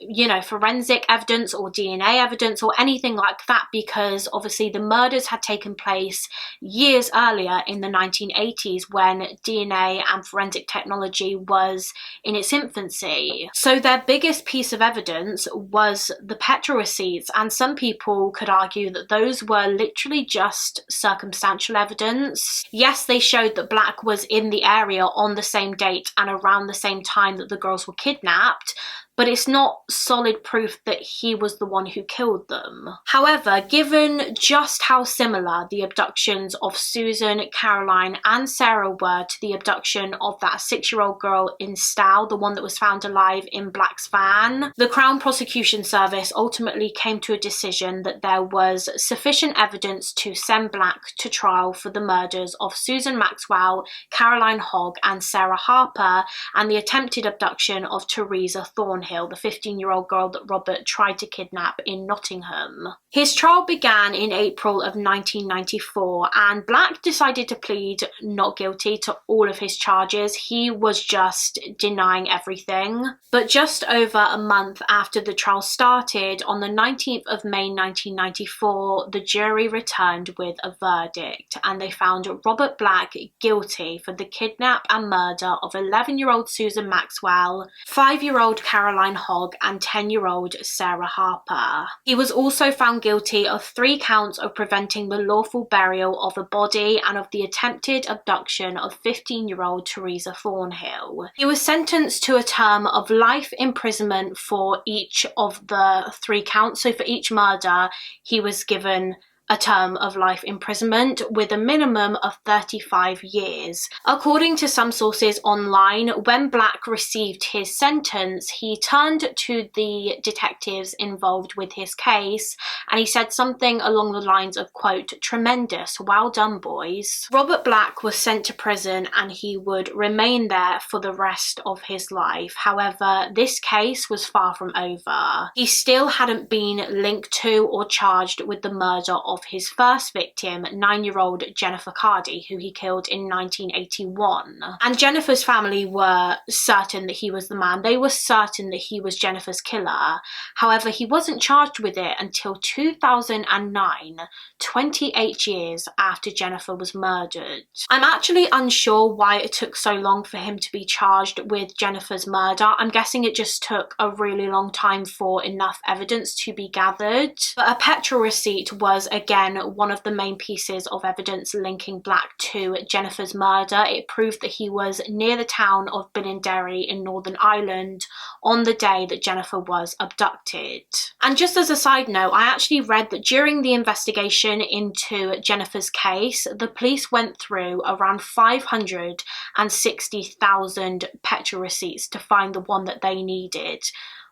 you know, forensic evidence or DNA evidence or anything like that, because obviously the murders had taken place years earlier in the 1980s when DNA and forensic technology was in its infancy. So their biggest piece of evidence was the petrol receipts, and some people could argue that those were literally just circumstantial evidence. Yes, they showed that Black was in the area on the same date and around the same time that the girls were kidnapped, but it's not solid proof that he was the one who killed them. However, given just how similar the abductions of Susan, Caroline and Sarah were to the abduction of that 6-year-old girl in Stow, the one that was found alive in Black's van, the Crown Prosecution Service ultimately came to a decision that there was sufficient evidence to send Black to trial for the murders of Susan Maxwell, Caroline Hogg and Sarah Harper, and the attempted abduction of Teresa Thornhill, the 15-year-old girl that Robert tried to kidnap in Nottingham. His trial began in April of 1994, and Black decided to plead not guilty to all of his charges. He was just denying everything. But just over a month after the trial started, on the 19th of May 1994, the jury returned with a verdict, and they found Robert Black guilty for the kidnap and murder of 11-year-old Susan Maxwell, 5-year-old Caroline Hogg and 10-year-old Sarah Harper. He was also found guilty of 3 counts of preventing the lawful burial of a body and of the attempted abduction of 15-year-old Teresa Thornhill. He was sentenced to a term of life imprisonment for each of the 3 counts. So for each murder, he was given a term of life imprisonment with a minimum of 35 years. According to some sources online, when Black received his sentence, he turned to the detectives involved with his case and he said something along the lines of, quote, "Tremendous, well done boys." Robert Black was sent to prison and he would remain there for the rest of his life. However, this case was far from over. He still hadn't been linked to or charged with the murder of his first victim, 9-year-old Jennifer Cardy, who he killed in 1981. And Jennifer's family were certain that he was the man. They were certain that he was Jennifer's killer. However, he wasn't charged with it until 2009, 28 years after Jennifer was murdered. I'm actually unsure why it took so long for him to be charged with Jennifer's murder. I'm guessing it just took a really long time for enough evidence to be gathered. But a petrol receipt was, again, one of the main pieces of evidence linking Black to Jennifer's murder. It proved that he was near the town of Billinderry in Northern Ireland on the day that Jennifer was abducted. And just as a side note, I actually read that during the investigation into Jennifer's case, the police went through around 560,000 petrol receipts to find the one that they needed,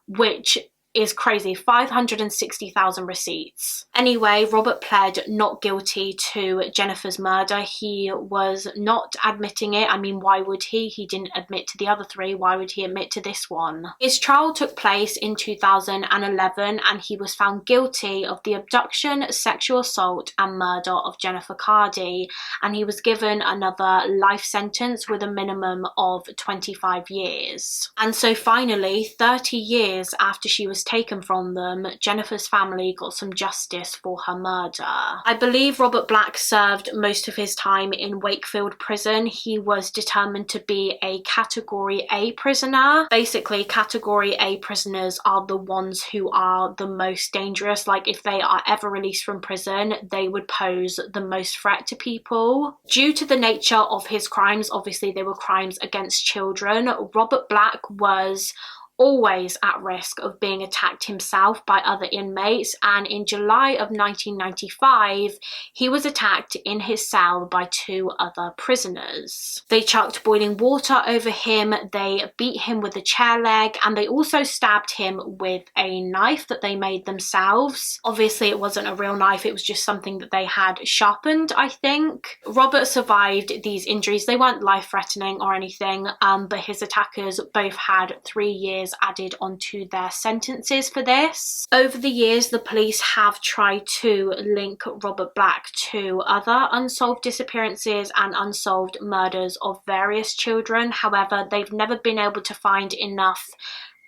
which is crazy. 560,000 receipts. Anyway, Robert pled not guilty to Jennifer's murder. He was not admitting it. I mean, why would he? He didn't admit to the other 3. Why would he admit to this one? His trial took place in 2011 and he was found guilty of the abduction, sexual assault and murder of Jennifer Cardy, and he was given another life sentence with a minimum of 25 years. And so finally, 30 years after she was taken from them, Jennifer's family got some justice for her murder. I believe Robert Black served most of his time in Wakefield prison. He was determined to be a Category A prisoner. Basically, Category A prisoners are the ones who are the most dangerous. Like, if they are ever released from prison, they would pose the most threat to people. Due to the nature of his crimes, obviously they were crimes against children, Robert Black was always at risk of being attacked himself by other inmates, and in July of 1995 he was attacked in his cell by 2 other prisoners. They chucked boiling water over him, they beat him with a chair leg, and they also stabbed him with a knife that they made themselves. Obviously it wasn't a real knife, it was just something that they had sharpened, I think. Robert survived these injuries. They weren't life-threatening or anything, but his attackers both had 3 years added onto their sentences for this. Over the years, the police have tried to link Robert Black to other unsolved disappearances and unsolved murders of various children. However, they've never been able to find enough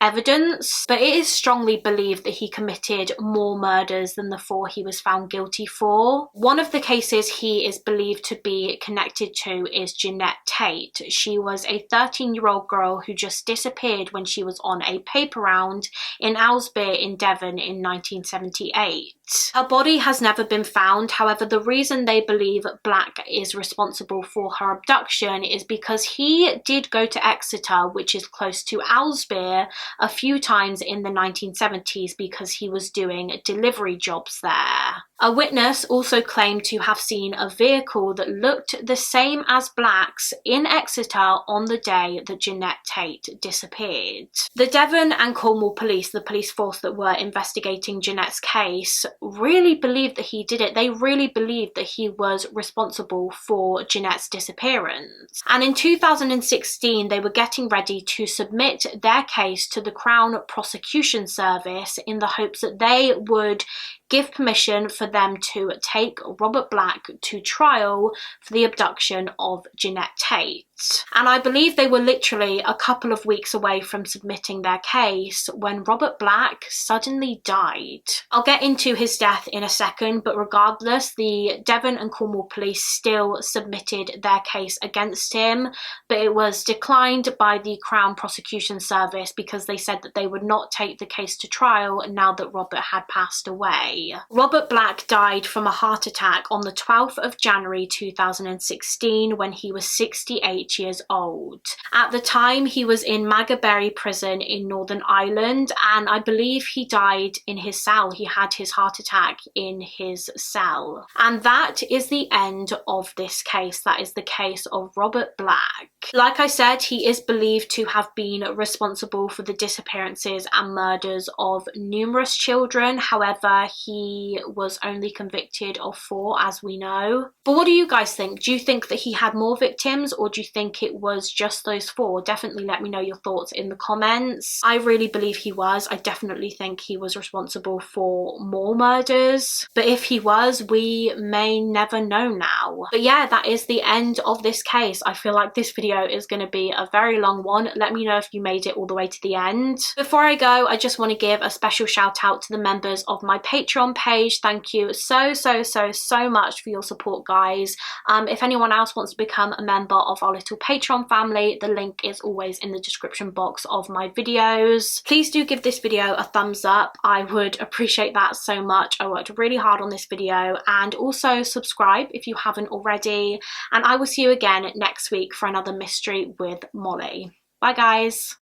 evidence, but it is strongly believed that he committed more murders than the 4 he was found guilty for. One of the cases he is believed to be connected to is Jeanette Tate. She was a 13-year-old girl who just disappeared when she was on a paper round in Owlsbere in Devon in 1978. Her body has never been found. However, the reason they believe Black is responsible for her abduction is because he did go to Exeter, which is close to Owlsbere, a few times in the 1970s because he was doing delivery jobs there. A witness also claimed to have seen a vehicle that looked the same as Black's in Exeter on the day that Jeanette Tate disappeared. The Devon and Cornwall police, the police force that were investigating Jeanette's case, really believed that he did it. They really believed that he was responsible for Jeanette's disappearance. And in 2016, they were getting ready to submit their case to the Crown Prosecution Service in the hopes that they would give permission for them to take Robert Black to trial for the abduction of Jeanette Tate. And I believe they were literally a couple of weeks away from submitting their case when Robert Black suddenly died. I'll get into his death in a second, but regardless, the Devon and Cornwall police still submitted their case against him, but it was declined by the Crown Prosecution Service because they said that they would not take the case to trial now that Robert had passed away. Robert Black died from a heart attack on the 12th of January 2016 when he was 68 years old. At the time, he was in Maghaberry prison in Northern Ireland, and I believe he died in his cell. He had his heart attack in his cell. And that is the end of this case. That is the case of Robert Black. Like I said, he is believed to have been responsible for the disappearances and murders of numerous children. However, he was only convicted of 4, as we know. But what do you guys think? Do you think that he had more victims, or do you think it was just those 4? Definitely let me know your thoughts in the comments. I really believe he was. I definitely think he was responsible for more murders. But if he was, we may never know now. But yeah, that is the end of this case. I feel like this video is going to be a very long one. Let me know if you made it all the way to the end. Before I go, I just want to give a special shout out to the members of my Patreon page. Thank you so much for your support, guys. If anyone else wants to become a member of our little Patreon family, the link is always in the description box of my videos. Please do give this video a thumbs up. I would appreciate that so much. I worked really hard on this video. And also subscribe if you haven't already. And I will see you again next week for another mystery with Mollie. Bye guys.